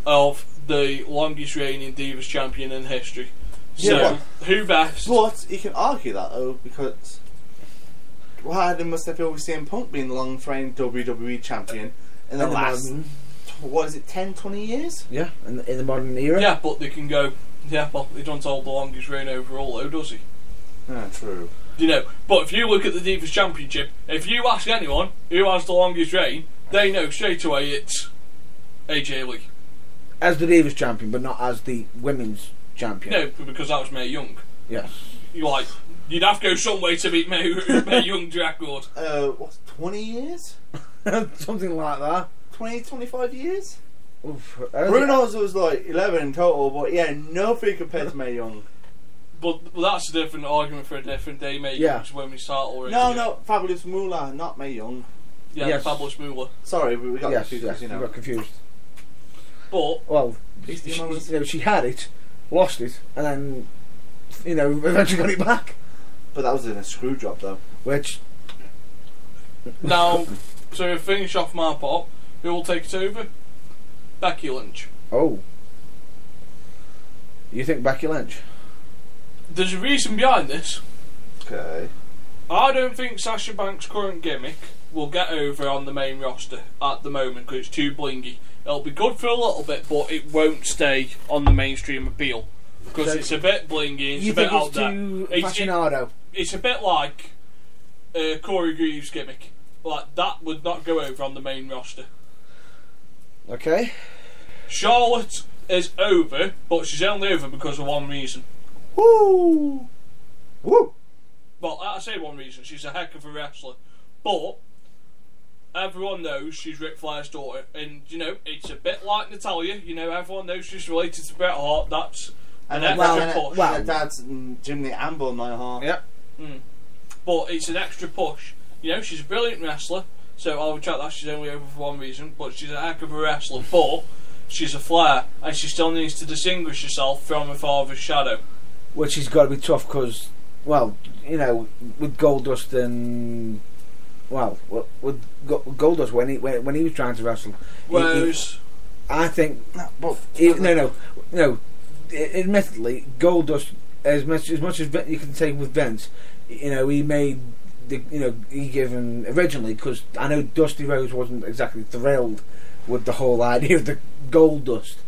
of the longest reigning Divas champion in history. So, Yeah, who best? But you can argue that though, because why must there feel with CM Punk being the longest reigning WWE champion in the last modern, what is it, 10, 20 years? Yeah, in the modern era. Yeah, but they can go. Yeah, well, he doesn't hold the longest reign overall, though, does he? Yeah, true. But if you look at the Divas Championship, if you ask anyone who has the longest reign, they know straight away it's AJ Lee. As the Divas champion, but not as the women's champion. No, because that was Mae Young. Yes. You'd have to go some way to beat Mae Young's record. What's 20 years? Something like that. 20, 25 years? Oof. Bruno's was like 11 in total, but yeah, nothing compared to Mae Young. But that's a different argument for a different day. Mae Young's women's title. No, Fabulous Moolah, not Mae Young. Yeah, yes. Fabulous Moolah. Sorry, we got confused. Yes, we got confused. But well, she had it, lost it, and then eventually got it back. But that was in a screw job though. Which now, to finish off my part, who will take it over? Becky Lynch. Oh, you think Becky Lynch? There's a reason behind this. Okay. I don't think Sasha Banks' current gimmick will get over on the main roster at the moment because it's too blingy. It'll be good for a little bit, but it won't stay on the mainstream appeal because it's a bit blingy. It's a bit out there. It's a bit like Corey Greaves' gimmick. Like that would not go over on the main roster. Okay. Charlotte is over, but she's only over because of one reason. Woo! Woo! Well, I say one reason. She's a heck of a wrestler, but everyone knows she's Ric Flair's daughter, and it's a bit like Natalya. Everyone knows she's related to Bret Hart. That's an extra push. Well, dad's Jimmy Amble and my heart. Yep. But it's an extra push. She's a brilliant wrestler, so I'll retract that. She's only over for one reason, but she's a heck of a wrestler. But she's a Flair, and she still needs to distinguish herself from her father's shadow. Which has got to be tough because, with Goldust and with Goldust when he was trying to wrestle, I think admittedly, Goldust as much as you can say with Vince, he made he gave him originally because I know Dusty Rhodes wasn't exactly thrilled with the whole idea of the Goldust.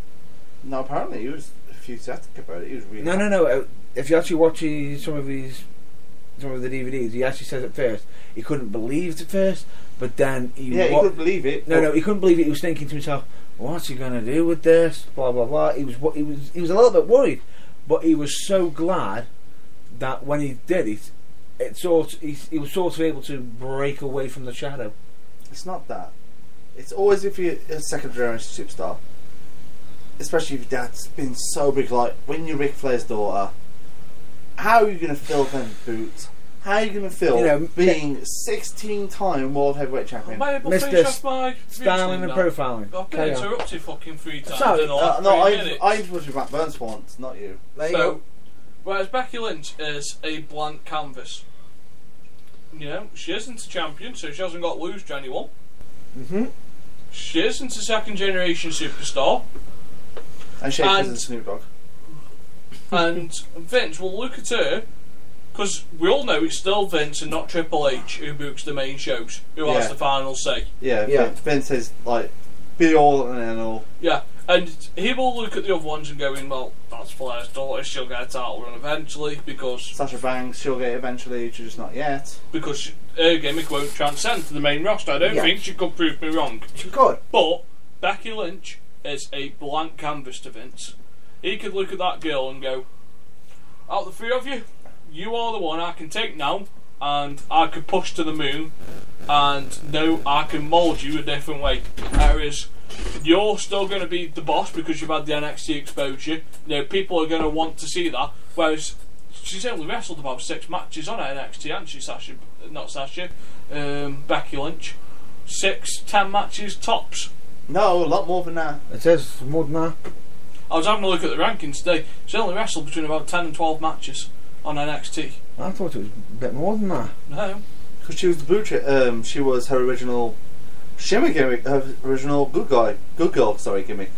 No, apparently he was enthusiastic about it. He was really no. If you actually watch some of the DVDs, he actually says at first he couldn't believe it at first, but then he couldn't believe it. No, he couldn't believe it. He was thinking to himself, "What's he gonna do with this?" Blah blah blah. He was a little bit worried, but he was so glad that when he did it, he was sort of able to break away from the shadow. It's not that. It's always if you're a second generation superstar, especially if your dad's been so big. Like when you're Ric Flair's daughter, how are you going to fill them boots? How are you going to feel being 16-time world heavyweight champion? Mr. Styling and profiling. I've been interrupted fucking 3 times. I interrupted Matt Burns once, not you. There you go. Whereas Becky Lynch is a blank canvas. You know, she isn't a champion, so she hasn't got to lose to anyone. She isn't a second generation superstar. And she isn't Snoop Dogg. And Vince will look at her, because we all know it's still Vince and not Triple H who books the main shows, who has the final say. Yeah. Vince is like, be all and end all. Yeah, and he will look at the other ones and going, well, that's Flair's daughter, she'll get a title run eventually, because... Sasha Banks, she'll get it eventually, she's just not yet. Because her gimmick won't transcend to the main roster. I don't think she could prove me wrong. She could. But Becky Lynch is a blank canvas to Vince. He could look at that girl and go, out of the 3 of you, you are the one I can take now, and I could push to the moon, and no, I can mould you a different way. Whereas you're still going to be the boss because you've had the NXT exposure. You know, people are going to want to see that. Whereas she's only wrestled about 6 matches on NXT, hasn't she? Becky Lynch, 6-10 matches tops. No, a lot more than that. It says more than that. I was having a look at the rankings today. She only wrestled between about 10 and 12 matches on NXT. I thought it was a bit more than that. No. Because she was the blue she was her original Shimmer gimmick, her original good girl gimmick.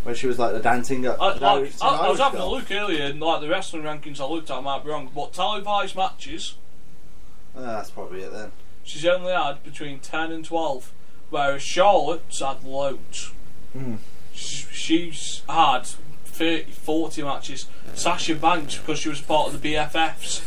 Where she was like the dancing... I was having a look earlier, and like the wrestling rankings I looked at, I might be wrong, but televised matches... that's probably it then. She's only had between 10 and 12, whereas Charlotte's had loads. She's had 30, 40 matches. Sasha Banks, because she was part of the BFFs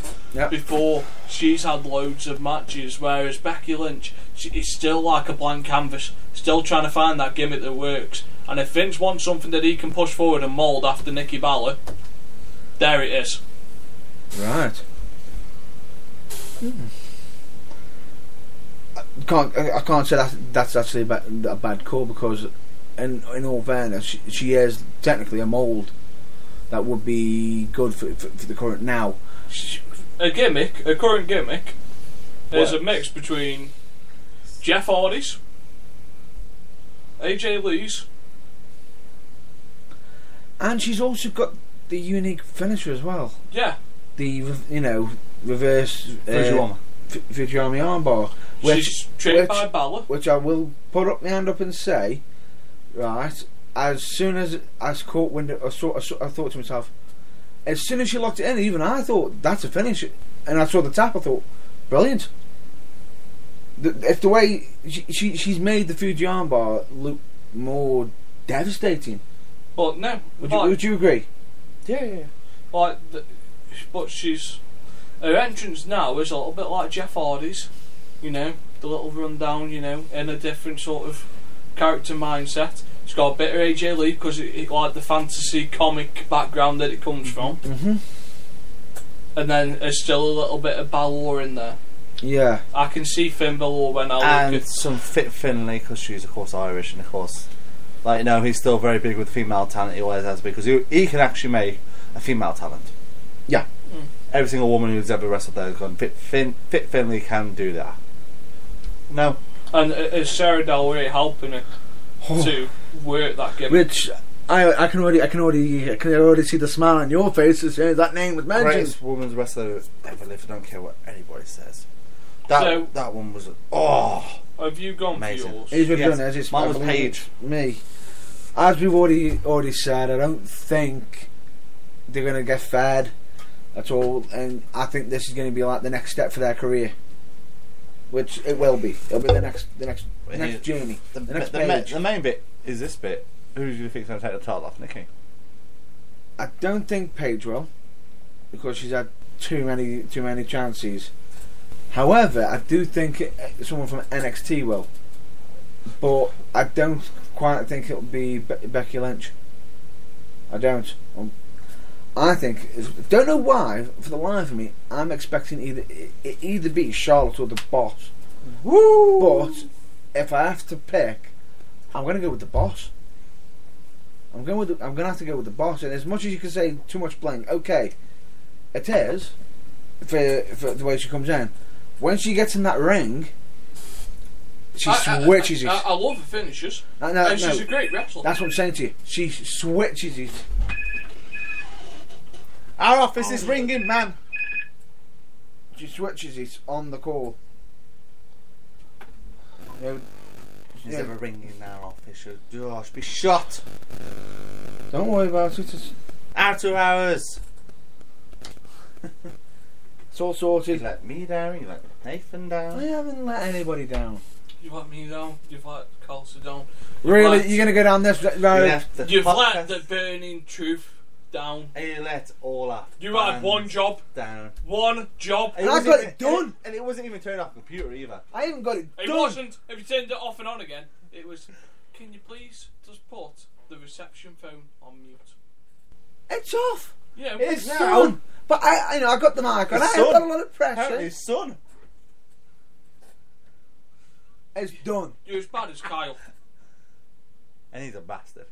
before, she's had loads of matches, whereas Becky Lynch, it's still like a blank canvas, still trying to find that gimmick that works. And if Vince wants something that he can push forward and mould after Nikki Bella, there it is. Right. I can't say that's actually a bad call, because in all fairness, she is technically a mould that would be good for the current now. A current gimmick is a mix between Jeff Hardy's, AJ Lee's, and she's also got the unique finisher as well. Yeah. The reverse Fujiyama armbar. She's trained by Balor. Which I will put up my hand up and say, right, as soon as I caught wind, I thought to myself, as soon as she locked it in, even I thought, that's a finish. And I saw the tap, I thought, brilliant. If the way she's made the Fuji armbar look more devastating. But no. Would you agree? Yeah. But her entrance now is a little bit like Jeff Hardy's. You know, the little rundown, in a different sort of character mindset. It's got a bit of AJ Lee because it like the fantasy comic background that it comes from. And then there's still a little bit of Balor in there. Yeah. I can see Finn Balor when I look at... And some Fit Finlay, because she's of course Irish, and of course, he's still very big with female talent, he always has, because he can actually make a female talent. Yeah. Every single woman who's ever wrestled there has gone, Fit Finlay can do that. No. And is Sarah Del Rey helping her to work that gimmick? Which I can already see the smile on your face as soon as that name was mentioned. Greatest women's wrestler ever lived. I don't care what anybody says. That one was Have you gone amazing. For yours? He's done it. Mine was Paige. Me. As we've already said, I don't think they're going to get fed at all, and I think this is going to be like the next step for their career. Which it will be. It'll be the next journey. The next page. The main bit is this bit. Who do you think is going to take the title off Nikki? I don't think Paige will, because she's had too many chances. However, I do think someone from NXT will, but I don't quite think it'll be Becky Lynch. I don't. I think don't know why. For the life of me, I'm expecting it either be Charlotte or the Boss. Woo! But if I have to pick, I'm going to go with the Boss. I'm going to have to go with the Boss. And as much as you can say too much bling, okay, it is for the way she comes in. When she gets in that ring, she switches it. I love the finishes. And she's a great wrestler. That's what I'm saying to you. She switches it. Our office is ringing, man. She switches it on the call. She's ever ringing in our office. She'll be shot. Don't worry about it. Out of hours. It's all You sorted. let me down. You let Nathan down. I haven't let anybody down. You've let me down. You've let Kelsey down. Really? Right. You're going to go down this road? You've podcast. let the burning truth down. And you let all our You had fans one job. down. One job. And I wasn't got even- it done. And it wasn't even turned off the computer either. I haven't got it It done. wasn't. If you turned it off and on again, it was. Can you please just put the reception phone on mute? It's off. Yeah, It's now. done. But I got the mic on. His I have son. got a lot of Apparently pressure. his son. It's done. You're as bad as Kyle. And he's a bastard.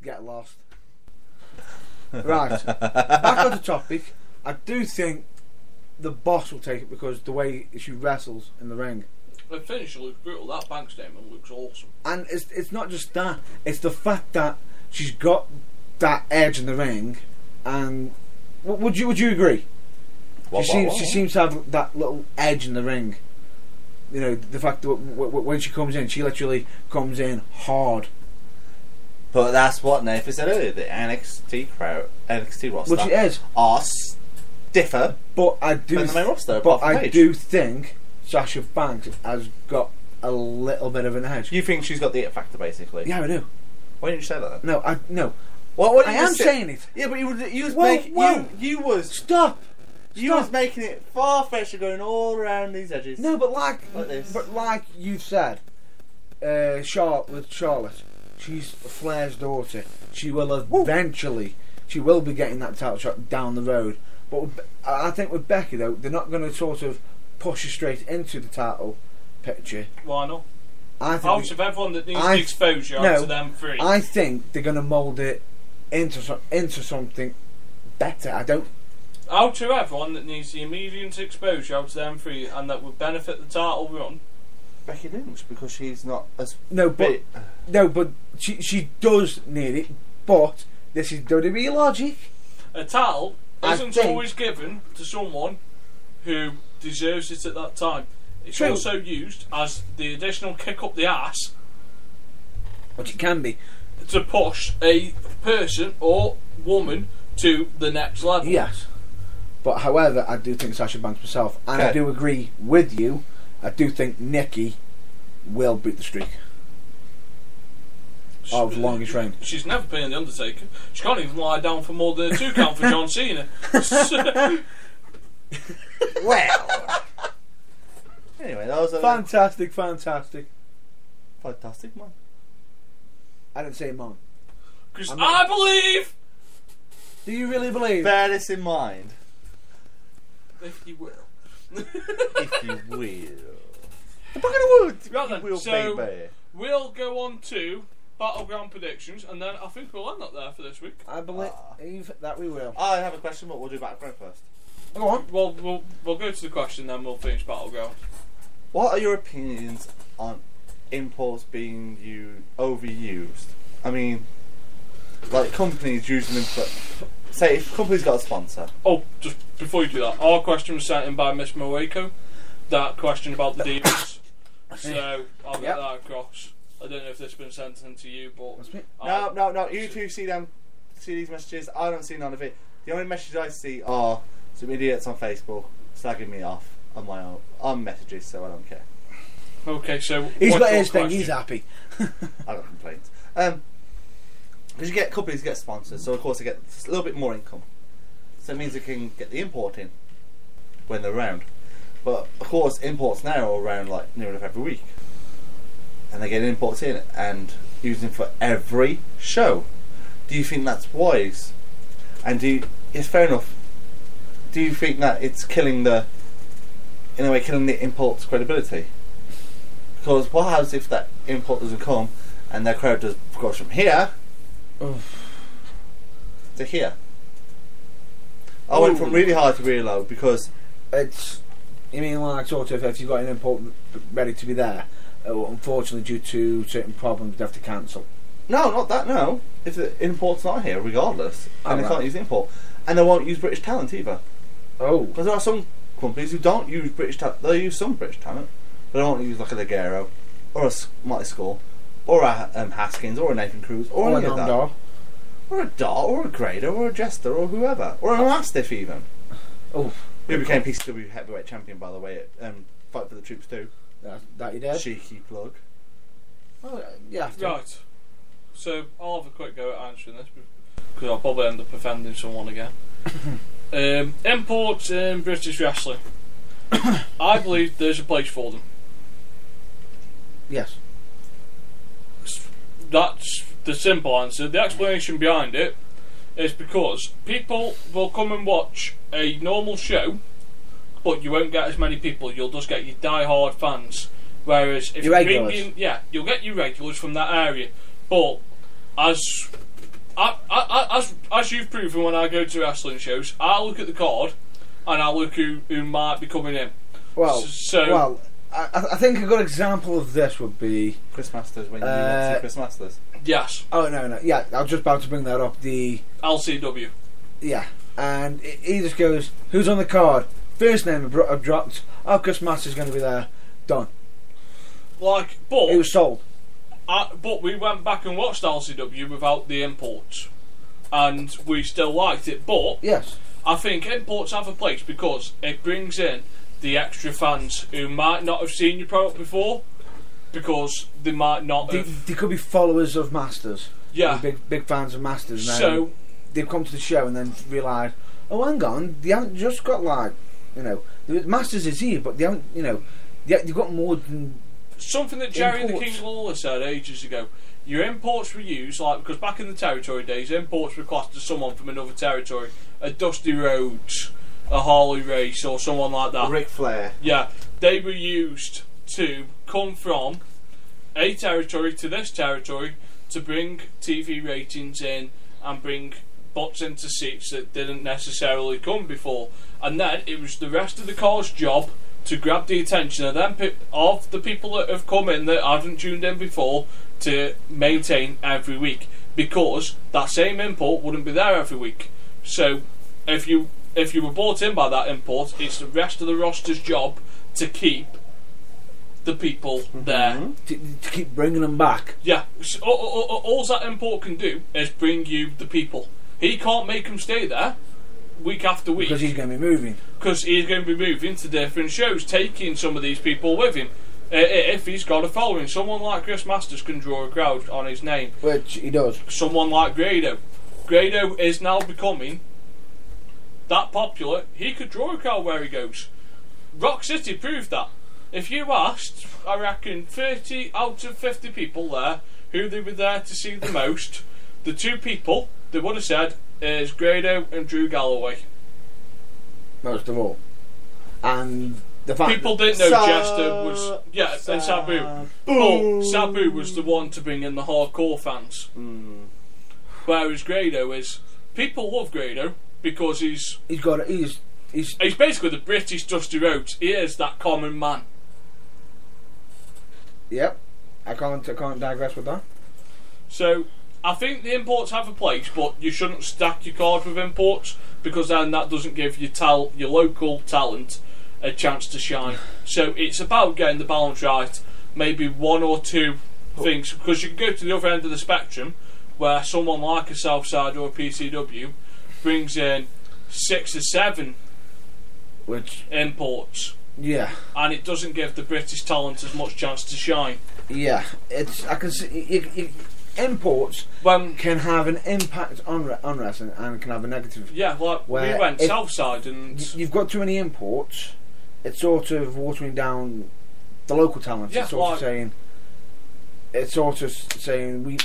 Get lost. Right. Back on the topic. I do think the Boss will take it because the way she wrestles in the ring. The finisher looks brutal. That bank statement looks awesome. And it's not just that. It's the fact that she's got that edge in the ring. And would you agree? She seems to have that little edge in the ring. You know, the fact that when she comes in, she literally comes in hard. But that's what Nathan said earlier. The NXT roster Which it is. are stiffer But I do. than the main roster. But apart from I Paige. do think Sasha Banks has got a little bit of an edge. You think she's got the it factor, basically? Yeah, I do. Why didn't you say that? Then? No. What I you am just say- saying it. Yeah, but you was Whoa, making whoa. you was Stop. making it far fetched, going all around these edges. No, but like this. But like you said, Charlotte, she's Flair's daughter. She will eventually, she will be getting that title shot down the road. But I think with Becky though, they're not going to sort of push her straight into the title picture. Why not? I think Out of everyone that needs the exposure, out to them three. I think they're going to mould it into something better. I don't. Out of everyone that needs the immediate exposure, out to them three, and that would benefit the title run. Becky Lynch, because she's not as No, but big. she does need it. But this is WWE logic. A title I isn't think- always given to someone who deserves it at that time. It's True. also used as the additional kick up the ass Which it can be. to push a person or woman to the next level. Yes. But however, I do think Sasha Banks herself, and I Okay. do agree with you. I do think Nikki will beat the streak of longest reign. She's never been the Undertaker. She can't even lie down for more than a 2 count for John Cena. Well. Anyway, that was a Fantastic. fantastic man. I didn't say mom. Because I'm not- I believe, Do you really believe? Bear this in mind, if you will. if you will. The fucking wood. Right then, You will, so- baby. We'll go on to Battleground predictions, and then I think we'll end up there for this week. I believe that we will. I have a question, but we'll do Battleground first. Go on. Well, we'll go to the question, then we'll finish Battleground. What are your opinions on imports being overused? I mean, like companies using them for. Say, if a company's got a sponsor. Oh, just before you do that, our question was sent in by Miss Moeko. That question about the demons. So I'll get Yep. that across. I don't know if this has been sent in to you, but Must be. No. You two see these messages. I don't see none of it. The only messages I see are some idiots on Facebook slagging me off on my own messages, so I don't care. Okay, so He's what's got your his thing. question? He's happy. I got complaints. Because you get companies get sponsors, so of course they get a little bit more income. So it means they can get the import in when they're around. But of course, imports now are around like near enough every week, and they get imports in and use them for every show. Do you think that's wise? And it's fair enough. Do you think that it's killing the import's credibility? Because what happens if that import doesn't come and their crowd goes from here to here? I went from really high to really low because it's. You mean like sort of if you've got an import ready to be there, unfortunately due to certain problems they have to cancel. no, not that. No, if the import's not here, regardless, and they right. can't use the import, and they won't use British talent either. Oh, Because there are some companies who don't use British talent. They'll use some British talent, but they won't use like a Ligero or a Marty Skull or a Haskins or a Nathan Cruz or any of that. Andor. Or a Dart, or a Grado, or a Jester, or whoever. Or a Mastiff, even. Oh, Who became PCW heavyweight champion, by the way, at Fight for the Troops 2. that you did. Cheeky plug. Oh, yeah. Right. So I'll have a quick go at answering this because I'll probably end up offending someone again. Imports in British wrestling. I believe there's a place for them. Yes. That's the simple answer. The explanation behind it is because people will come and watch a normal show, but you won't get as many people. You'll just get your die-hard fans. Whereas if Your you bring regulars. in, you'll get your regulars from that area. But as you've proven when I go to wrestling shows, I look at the card and I look who might be coming in. Well, So- I think a good example of this would be. Chris Masters, when you went to see Chris Masters. Yes, Oh no, yeah, I was just about to bring that up. LCW. Yeah, and he just goes, "Who's on the card?" First name I've dropped. Oh, Chris Masters going to be there. Done. Like, He was sold. but we went back and watched LCW without the imports, and we still liked it. But Yes. I think imports have a place because it brings in the extra fans who might not have seen your product before because they might not have. They could be followers of Masters. Yeah. Big fans of Masters. And So then they've come to the show and then realise, oh, hang on, they haven't just got the Masters is here, but they haven't, they've got more than. something that Jerry the Imports. King Lawler said ages ago. Your imports were used because back in the territory days, imports were classed as someone from another territory, a Dusty Rhodes, a Harley Race, or someone like that. Ric Flair. Yeah, they were used to come from a territory to this territory to bring TV ratings in and bring butts into seats that didn't necessarily come before. And then it was the rest of the card's job to grab the attention of them of the people that have come in that haven't tuned in before to maintain every week, because that same import wouldn't be there every week. So if you were bought in by that import, it's the rest of the roster's job to keep the people there. To keep bringing them back. Yeah, so, all that import can do is bring you the people. He can't make them stay there week after week Because he's going to be moving. because he's going to be moving to different shows, taking some of these people with him. If he's got a following, someone like Chris Masters can draw a crowd on his name. Which he does. Someone like Grado is now becoming that popular. He could draw a crowd where he goes. Rock City proved that. If you asked, I reckon 30 out of 50 people there who they were there to see the most, the two people they would have said is Grado and Drew Galloway. Most of all. And the fact People didn't know Jester was and Sabu. But Sabu was the one to bring in the hardcore fans. Whereas Grado is, people love Grado because he's basically the British Dusty Rhodes. He is that common man. Yep. I can't digress with that. So I think the imports have a place, but you shouldn't stack your card with imports because then that doesn't give your local talent a chance to shine. So it's about getting the balance right. Maybe one or two things, because you can go to the other end of the spectrum where someone like a Southside or a PCW brings in 6 or 7 Which, imports, yeah. and it doesn't give the British talent as much chance to shine. Yeah. I can see. Imports When can have an impact on wrestling and can have a negative. yeah, like we Where went if Southside and You've got too many imports. It's sort of watering down the local talent. Yeah, It's sort of saying we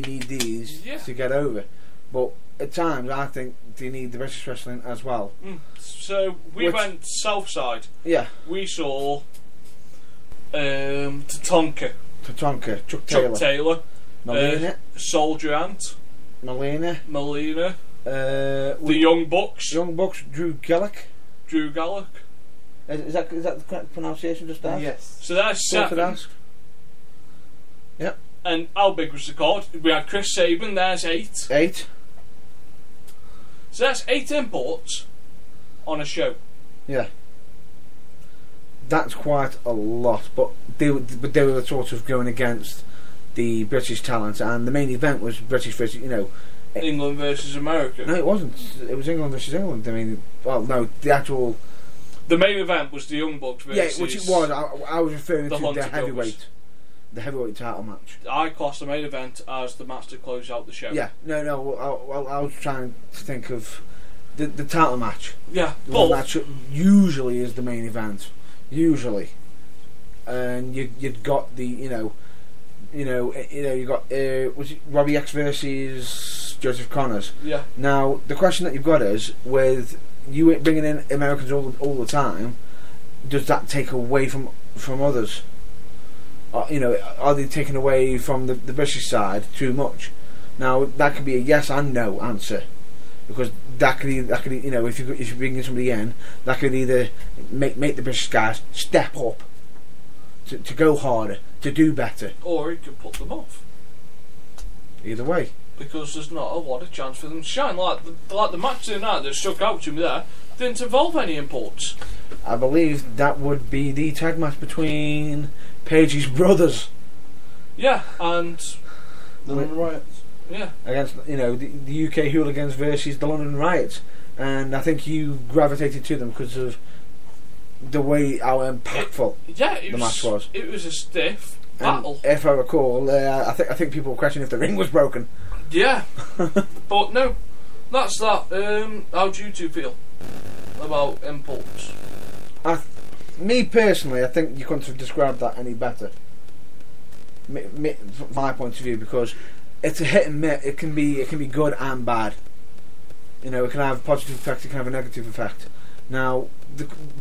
need these Yeah. to get over. But at times, I think they need the British wrestling as well. So we went Southside. Yeah. We saw Tatanka, Chuck Taylor, Melina, Soldier Ant, Melina, the Young Bucks, Drew Gulak. Is that the correct pronunciation just there? Yes. So that's Sorted 7. ask. Yep. And how big was the card? We had Chris Sabin, there's 8. 8. So that's 8 imports on a show. Yeah. That's quite a lot, but they were sort of going against the British talent, and the main event was British versus, England versus America. No, it wasn't. It was England versus England. I mean, well, no, the actual... The main event was the Young Bucks versus... Yeah, which it was. I was referring to Hunter the heavyweight. The heavyweight title match. I classed the main event as the match to close out the show. Yeah, no, I was trying to think of the title match. Yeah, Well, that usually is the main event. Usually. And you'd got the, you got, was it Robbie X versus Joseph Connors? Yeah. Now, the question that you've got is, with you bringing in Americans all the time, does that take away from others? Are they taking away from the British side too much? Now, that could be a yes and no answer, because that could if you bring in somebody in, that could either make the British guys step up to go harder, to do better, or it could put them off. Either way, because there's not a lot of chance for them to shine. Like the match tonight that stuck out to me there didn't involve any imports. I believe that would be the tag match between Page's brothers. Yeah, and The London Riots. Yeah. Against the UK Hooligans versus the London Riots, and I think you gravitated to them because of the way how impactful the match was. It was a stiff and battle. If I recall, I think people were questioning if the ring was broken. Yeah, but no, that's that. How do you two feel about imports? Me personally, I think you couldn't have described that any better. From my point of view, because it's a hit and miss. It can be good and bad. It can have a positive effect. It can have a negative effect. Now,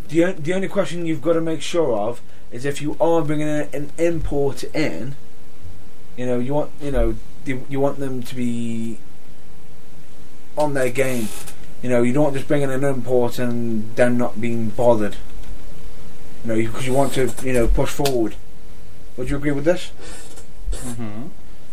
the only question you've got to make sure of is if you are bringing an import in. You want them to be on their game. You don't want just bringing an import and them not being bothered. Because you want to push forward. Would you agree with this? Mm-hmm.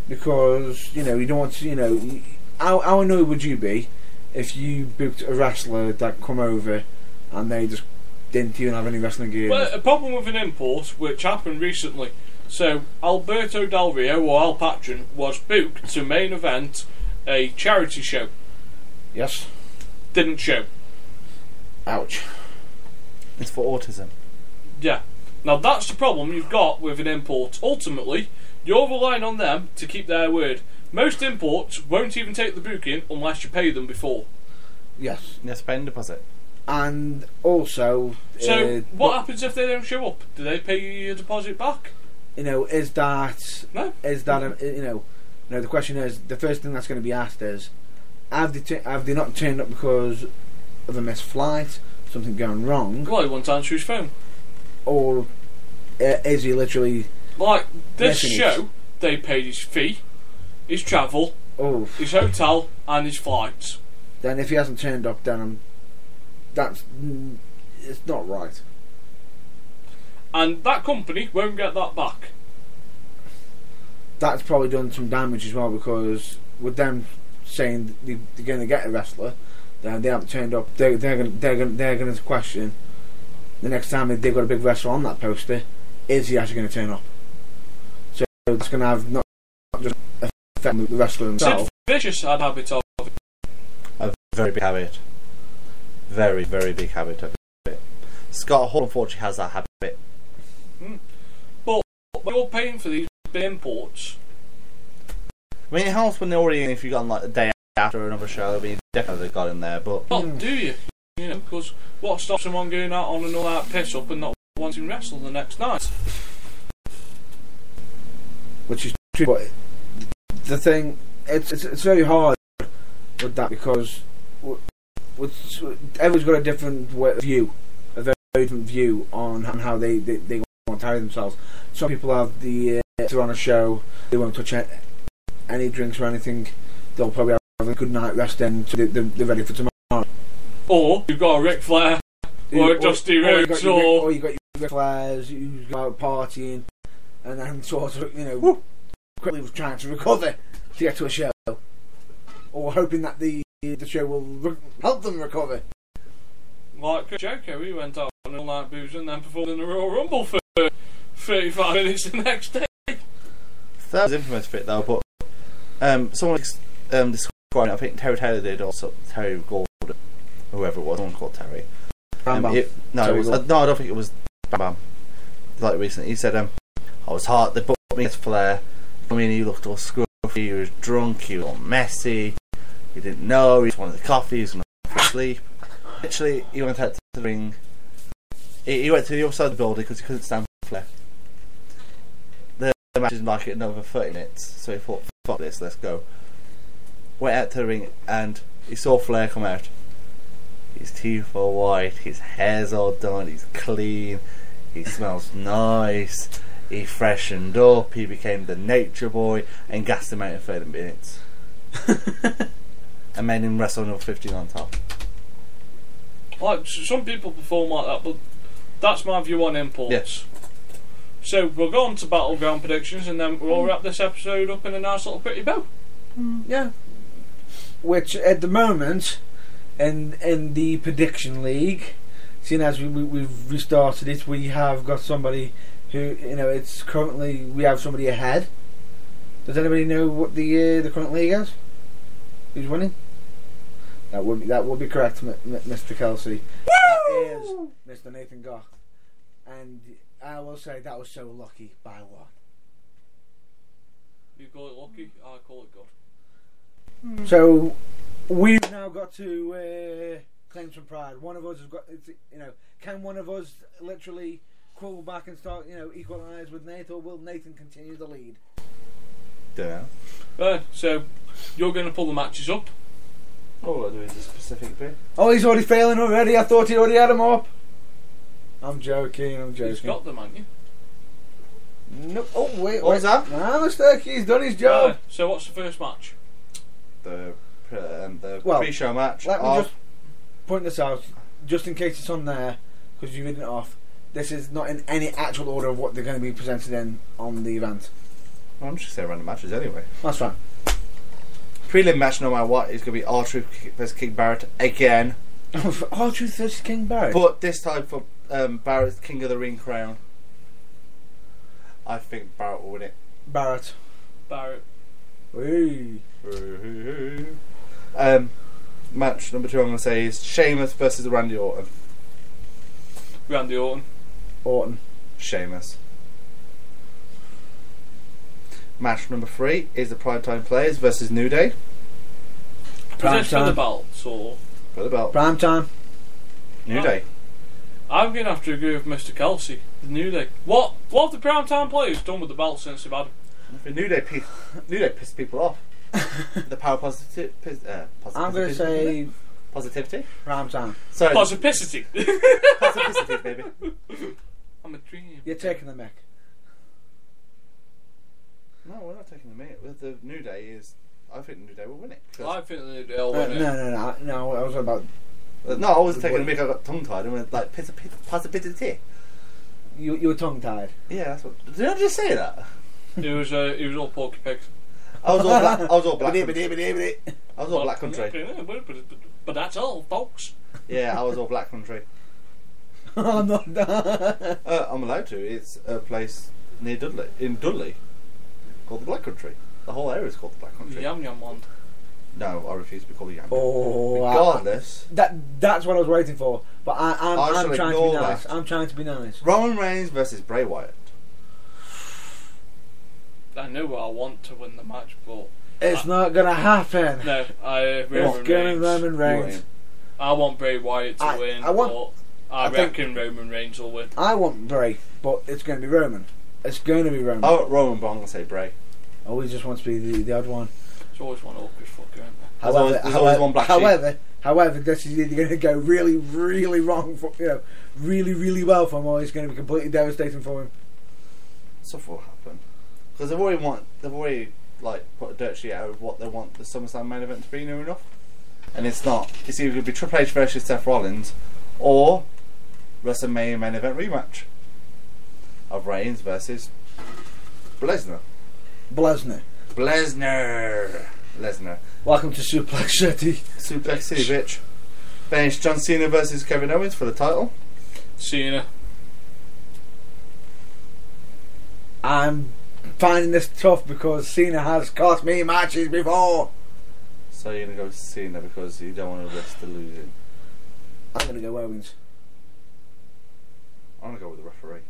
Because you don't want to. How annoyed would you be if you booked a wrestler that come over and they just didn't even have any wrestling gear? Well, a problem with an import, which happened recently. So Alberto Del Rio, or Al Patron, was booked to main event a charity show. Yes. Didn't show. Ouch. It's for autism. Yeah. Now that's the problem you've got with an import. Ultimately, you're relying on them to keep their word. Most imports won't even take the booking unless you pay them before. Yes. Yes, paying deposit. And also... So, what happens if they don't show up? Do they pay you your deposit back? Is that... No. Is that... the question is, the first thing that's going to be asked is, have they not turned up because of a missed flight, something going wrong? Well, he won't answer his phone. Or is he literally... Like, this missing show, it? they paid his fee, his travel, Oh. his hotel, and his flights. Then if he hasn't turned up, then it's not right. And that company won't get that back. That's probably done some damage as well, because with them saying they're going to get a wrestler, then they haven't turned up. They're going to question the next time they've got a big wrestler on that poster, is he actually going to turn up? So it's going to have not just effect on the wrestler himself. Sid Vicious had a habit of A very big habit. Very, very big habit of it. Scott Hall unfortunately has that habit. But when you're paying for these big imports, I mean, it helps when they're already in if you got on like the day after another show. I mean, definitely got in there, but not do you? Because what stops someone going out on an all-out piss-up and not wanting to wrestle the next night? Which is true, but the thing, it's very hard with that because everyone's got a different view, a very different view on how they want to carry themselves. Some people have if they're on a show, they won't touch any drinks or anything. They'll probably have a good night rest then, so they're ready for tomorrow. Or you've got a Ric Flair, or a Dusty Rhodes, or you've got your Ric Flairs who's out partying, and then sort of quickly was trying to recover to get to a show, or hoping that the show will help them recover. Like Chris Jericho, he went out on all night booze and then performed in the Royal Rumble for 35 minutes the next day. That was infamous for it though, but someone described it, I think Terry Taylor did, also Terry Gordon, whoever it was, someone called Terry. Bam Bam. No, I don't think it was Bam Bam. Like recently, he said, I was hot, they put me as Flair. I mean, he looked all scruffy, he was drunk, he was all messy, he didn't know, he just wanted the coffee, he was going to sleep. Literally, he went out to the ring. He went to the other side of the building because he couldn't stand Flair. The match didn't like it another 30 minutes, so he thought, fuck this, let's go. Went out to the ring and he saw Flair come out. His teeth are white, his hair's all done, he's clean, he smells nice, he freshened up, he became the nature boy and gassed him out in 30 minutes. And made him wrestle another 15 on top. Like, some people perform like that, but that's my view on imports. Yes. So we'll go on to Battleground predictions and then we'll wrap this episode up in a nice little pretty bow. Yeah. Which at the moment, in the prediction league, seeing as we've restarted it, we have got somebody who, it's currently, we have somebody ahead. Does anybody know what the current league is? Who's winning? That would be correct, Mr. Kelsey. That is Mr. Nathan Goff. And I will say that was so lucky by one. You call it lucky, I call it good. So we've now got to claim some pride. One of us has got, can one of us literally crawl back and start, equalise with Nate, or will Nathan continue the lead? Don't know. Right, so you're going to pull the matches up. All I do is a specific bit. Oh, he's already failing already. I thought he already had him up. I'm joking. You've got them, haven't you? No. Oh, wait. What was that? Nah, mistake. He's done his job. Right, so what's the first match? The Well, pre-show match. Let me just point this out, just in case it's on there, because you've written it off. This is not in any actual order of what they're going to be presented in on the event. Well, I'm just saying random matches anyway. That's fine. Prelim match, no matter what, is going to be R-Truth versus King Barrett again. R-Truth versus King Barrett? But this time for Barrett's King of the Ring crown. I think Barrett will win it. Barrett. Hey. Match number 2 I'm going to say is Sheamus versus Randy Orton. Randy Orton. Sheamus. Match number 3 is the Primetime Players versus New Day. Is this for the belts or? For the belt. Prime time. New Day. I'm going to have to agree with Mr. Kelsey. The New Day. What have the Primetime Players done with the belts since they've had them? The New Day pissed people off. The power positivity. I'm going to say positivity. prime time. Sorry. Positivity. Positivity, baby. I'm a dream. You're taking the mic. No, we're not taking the mic. The New Day is. I think the New Day will win it. I think the New Day will win it. No. I was about. No, I wasn't taking the mic. I got tongue tied. I went like positivity. You were tongue tied. Yeah, that's what. Did I just say that? He was all porky pigs. I was all black. I was all black. I I was all black country. But that's all, folks. Yeah, I was all black country. I'm not. I'm allowed to. It's a place near Dudley, in Dudley, called the Black Country. The whole area is called the Black Country. Yum Yum Land. No, I refuse to be called a yam. Oh, regardless. That's what I was waiting for. But I'm trying to be nice. That. I'm trying to be nice. Roman Reigns versus Bray Wyatt. I know what I want to win the match, but it's not gonna happen. no, Roman Reigns. I want Bray Wyatt to win. But I reckon Roman Reigns will win. I want Bray, but it's going to be Roman. It's going to be Roman. I want Roman, but I'm going to say Bray. Oh, he just wants to be the odd one. There's always one awkward fucker, isn't there? There's always one black sheep. However, this is either going to go really, really wrong for really, really well for him, or it's going to be completely devastating for him. Stuff will happen because they've already like put a dirt sheet out of what they want the SummerSlam main event to be near enough, and it's not. It's either going to be Triple H versus Seth Rollins or WrestleMania main event rematch of Reigns versus Lesnar. Lesnar. Welcome to Suplex City. Suplex City, bitch. Then it's John Cena versus Kevin Owens for the title. Cena. I'm finding this tough because Cena has cost me matches before. So you're going to go with Cena because you don't want to risk the losing. I'm going to go Owens. I'm going to go with the referee.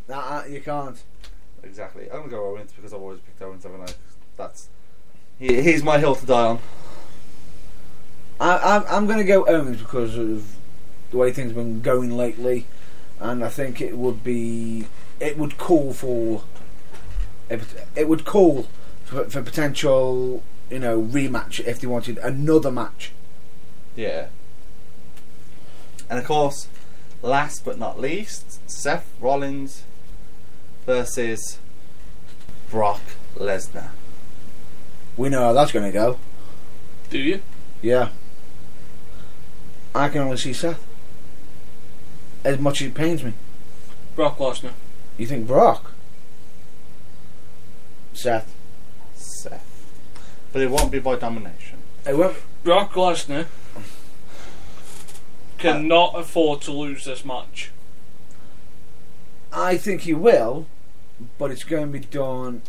Nah, you can't. Exactly. I'm going to go Owens because I've always picked Owens, haven't I? He's my hill to die on. I'm going to go Owens because of the way things have been going lately, and I think it would call for potential rematch if they wanted another match. Yeah. And of course, last but not least, Seth Rollins versus Brock Lesnar. We know how that's going to go. Do you? Yeah. I can only see Seth. As much as it pains me. Brock Lesnar. You think Brock? Seth. But it won't be by domination. It won't. Brock Lesnar cannot afford to lose this match. I think he will, but it's going to be done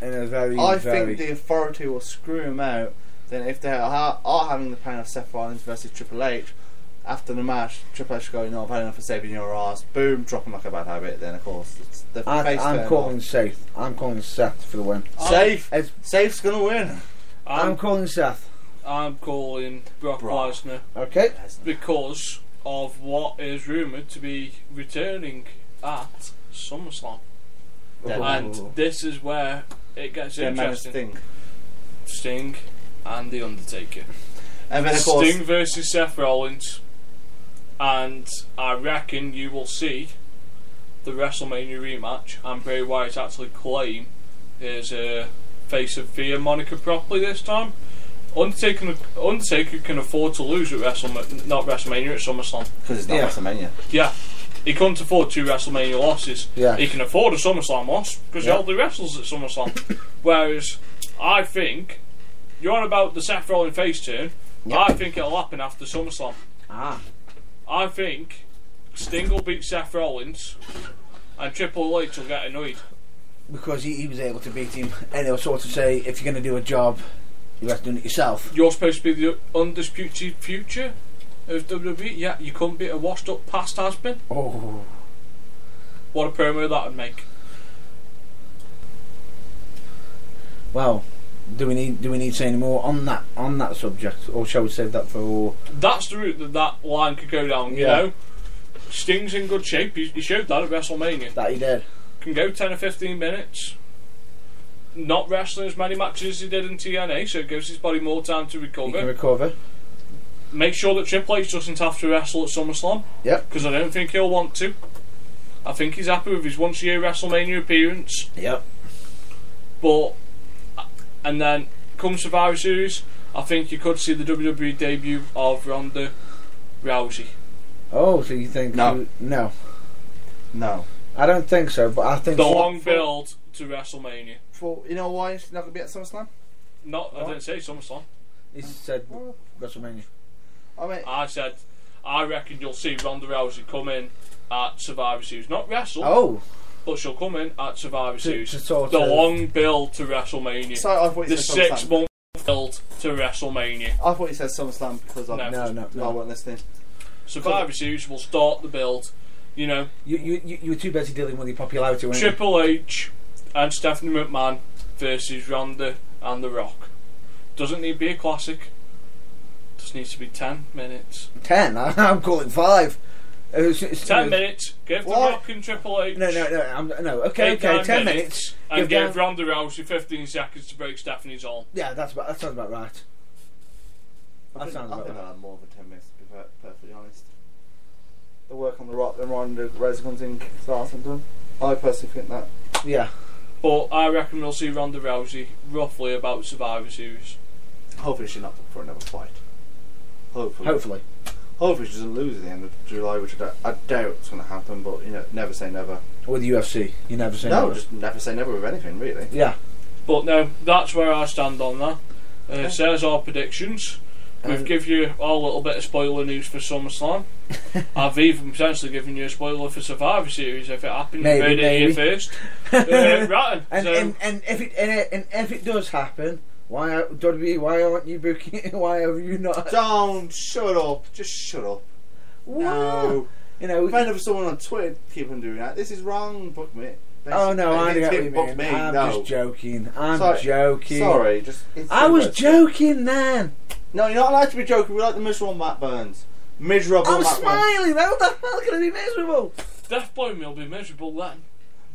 in a very, I think the Authority will screw him out. Then if they are having the plan of Seth Rollins versus Triple H, after the match, Triple H going, "No, I've had enough of saving your ass." Boom, drop him like a bad habit. Then of course, it's the face. I'm calling Seth. I'm calling Seth for the win. Safe's gonna win. I'm calling Seth. I'm calling Brock Lesnar. Okay. Because of what is rumoured to be returning at SummerSlam. And this is where it gets interesting. Sting and The Undertaker. And then of course, Sting versus Seth Rollins. And I reckon you will see the WrestleMania rematch and Bray Wyatt actually claim his Face of Fear moniker properly this time. Undertaker can afford to lose at not WrestleMania, at SummerSlam. Because it's not WrestleMania. Yeah. He couldn't afford 2 WrestleMania losses. Yeah. He can afford a SummerSlam loss because he only wrestles at SummerSlam. Whereas I think you're on about the Seth Rollins face turn. Yep. I think it'll happen after SummerSlam. I think Sting will beat Seth Rollins and Triple H will get annoyed. Because he was able to beat him, and he'll sort of say, if you're going to do a job, you have to do it yourself. You're supposed to be the undisputed future of WWE. Yeah, you couldn't beat a washed up past has-been. Oh. What a promo that would make. Well, do we need to say any more on that subject, or shall we save that for? That's the route that line could go down. You know, Sting's in good shape. He showed that at WrestleMania. That he did. Can go 10 or 15 minutes. Not wrestling as many matches as he did in TNA, so it gives his body more time to recover. He can recover. Make sure that Triple H doesn't have to wrestle at SummerSlam. Yep. Because I don't think he'll want to. I think he's happy with his once-a-year WrestleMania appearance. Yep. But, and then come Survivor Series, I think you could see the WWE debut of Ronda Rousey. Oh, so you think? No. No. I don't think so, but I think the long build to WrestleMania. You know why she's not going to be at SummerSlam? No, I didn't say SummerSlam. He said WrestleMania. I said I reckon you'll see Ronda Rousey come in at Survivor Series, not wrestle. Oh. But she'll come in at Survivor Series. The long build to WrestleMania. Sorry, I thought you said 6 month build to WrestleMania. I thought you said SummerSlam because I wasn't listening. Survivor Series will start the build. You know, you were too busy dealing with your popularity. Weren't Triple H and Stephanie McMahon versus Ronda and The Rock. Doesn't need to be a classic. Just needs to be 10 minutes. 10? I'm calling 5. It's 10 minutes. Give The What? Rock and Triple H. No. Okay, 9 10 minutes. And Give give Ronda Rousey 15 seconds to break Stephanie's arm. Yeah, that sounds about right. I That think sounds I about think right. I had more than 10 minutes, to be perfectly honest. The work on The Rock, then Ronda Rousey comes in, starts and done. I personally think that. Yeah. But I reckon we'll see Ronda Rousey roughly about Survivor Series. Hopefully she's not up for another fight. Hopefully she doesn't lose at the end of July, which I doubt it's going to happen, but never say never. With UFC, you never say No, never. just never say never with anything, really. Yeah. But no, that's where I stand on that. It says our predictions. We've given you all a little bit of spoiler news for SummerSlam. I've even potentially given you a spoiler for Survivor Series if it happens. Maybe, You heard it here first. Right. And if it does happen, why aren't you booking? Why have you not? Don't shut up. Just shut up. No. You If I know someone on Twitter keep on doing that, this is wrong. Book me. Oh no, I They know what didn't you book mean. me. I'm No. just joking. I'm Sorry. joking. Sorry, I was joking then. No, you're not allowed to be joking. We like the miserable Matt Burns. Miserable I'm Matt Burns. smiling. How the hell can I be miserable? Death Blow me will be miserable then.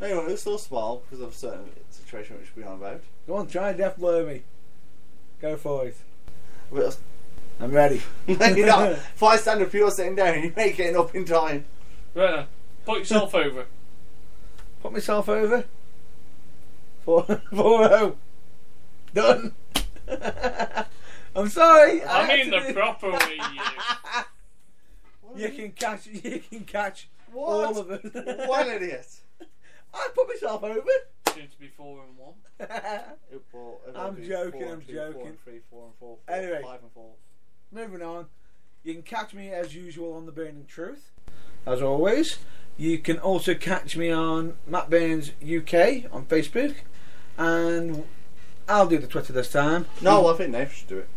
No, you won't. You'll still smile because of a certain situation which we're on about. Go on, try and death blow me. Go for it. But I'm ready. no, you're not. If I stand up, you're sitting down. You ain't getting up in time. Right then, put yourself over. Put myself over. 4-0. Done. I'm sorry. I had mean to the do- proper way, You can catch What? all of it. What an idiot. I put myself over. Seems to be 4-1. I'm joking, I'm joking. 4 and 3, 4 and 4. Anyway. 5 and 4. Moving on. You can catch me as usual on The Burning Truth. As always. You can also catch me on Matt Burns UK on Facebook. And I'll do the Twitter this time. No, I think Nate should do it.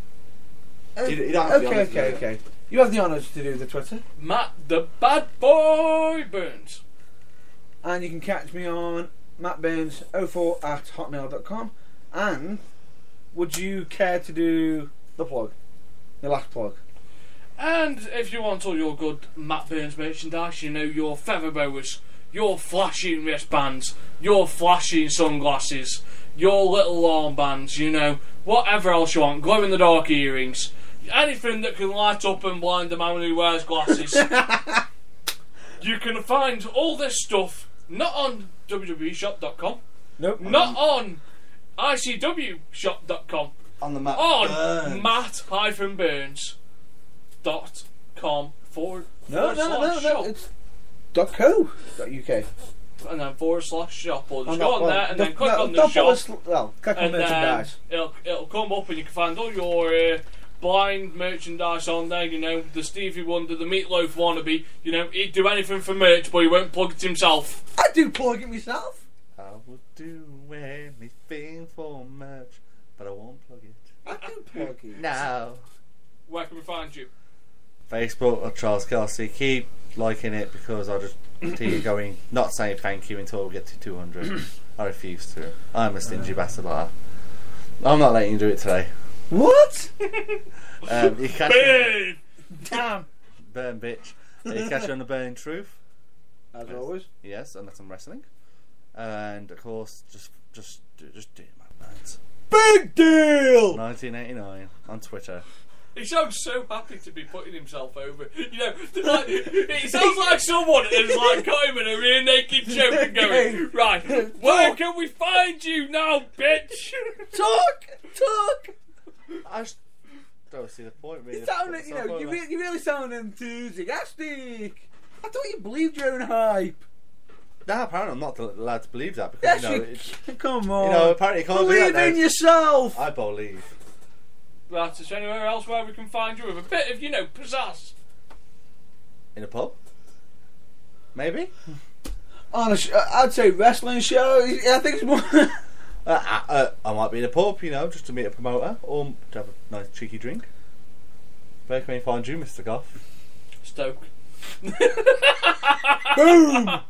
You don't have the honours to do it. Okay. You have the honours to do the Twitter. Matt the Bad Boy Burns. And you can catch me on mattburns04@hotmail.com. And would you care to do the plug? The last plug? And if you want all your good Matt Burns merchandise, your feather boas, your flashing wristbands, your flashing sunglasses, your little armbands, whatever else you want, glow in the dark earrings, anything that can light up and blind the man who wears glasses. You can find all this stuff not on www.shop.com, Nope. not on icwshop.com, On the Matt on Burns. matt-burns.com forward No. shop. It's .co.uk. And then /shop, or just Oh, go on there and then click on the shop, Click on and then merchandise. it'll come up and you can find all your blind merchandise on there. The Stevie Wonder, the Meatloaf wannabe. He'd do anything for merch, but he won't plug it himself. I do plug it myself. I will do anything for merch, but I won't plug it. I do plug it. No. Where can we find you? Facebook or Charles Kelsey. Keep liking it because I just see you going, not saying thank you until we get to 200. I refuse to. I'm a stingy bastard like that. I'm not letting you do it today. What? You catch Babe! Damn. Burn bitch. You catch you on The Burning Truth. As always. Yes, and that's some wrestling. And of course, just do it, man. Big deal. 1989 on Twitter. He sounds so happy to be putting himself over. It sounds like someone has got him in a rear naked joke and going, right, where can we find you now, bitch? Talk. I just don't see the point, really. You really sound enthusiastic. I thought you believed your own hype. No, apparently I'm not allowed to believe that because Yes, come on. apparently you can't do believe that in now. yourself. I believe. Right, is there anywhere else where we can find you with a bit of, pizzazz? In a pub? Maybe? On I'd say wrestling show. I think it's more. I might be in a pub, just to meet a promoter or to have a nice cheeky drink. Where can we find you, Mr. Goff? Stoke. Boom.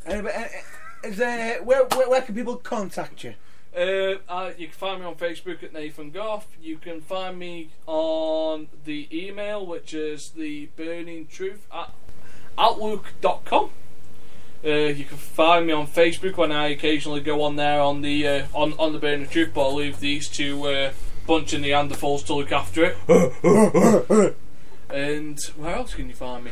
Where can people contact you? You can find me on Facebook at Nathan Goff. You can find me on the email, which is the Burning Truth at outlook.com. You can find me on Facebook when I occasionally go on there on the on the Burning Truth, but I'll leave these two bunch of Neanderthals to look after it. And where else can you find me?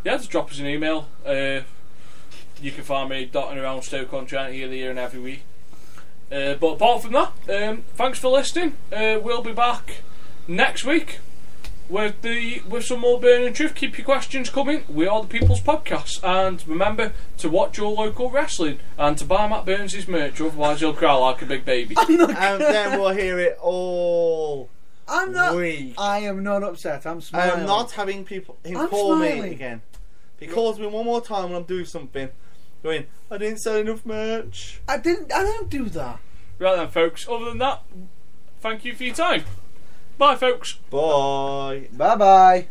Just drop us an email. You can find me dotting around Stoke-on-Trent here and every week. But apart from that, thanks for listening. We'll be back next week with some more Burning Truth. Keep your questions coming. We are the People's Podcast, and remember to watch your local wrestling and to buy Matt Burns' merch, otherwise he'll cry like a big baby. And then we'll hear it all. I'm not. week. I am not upset. I'm smiling. I'm not having him call me again. He calls me one more time when I'm doing something, going, I didn't sell enough merch. I don't do that. Right then, folks. Other than that, thank you for your time. Bye, folks. Bye. Bye bye.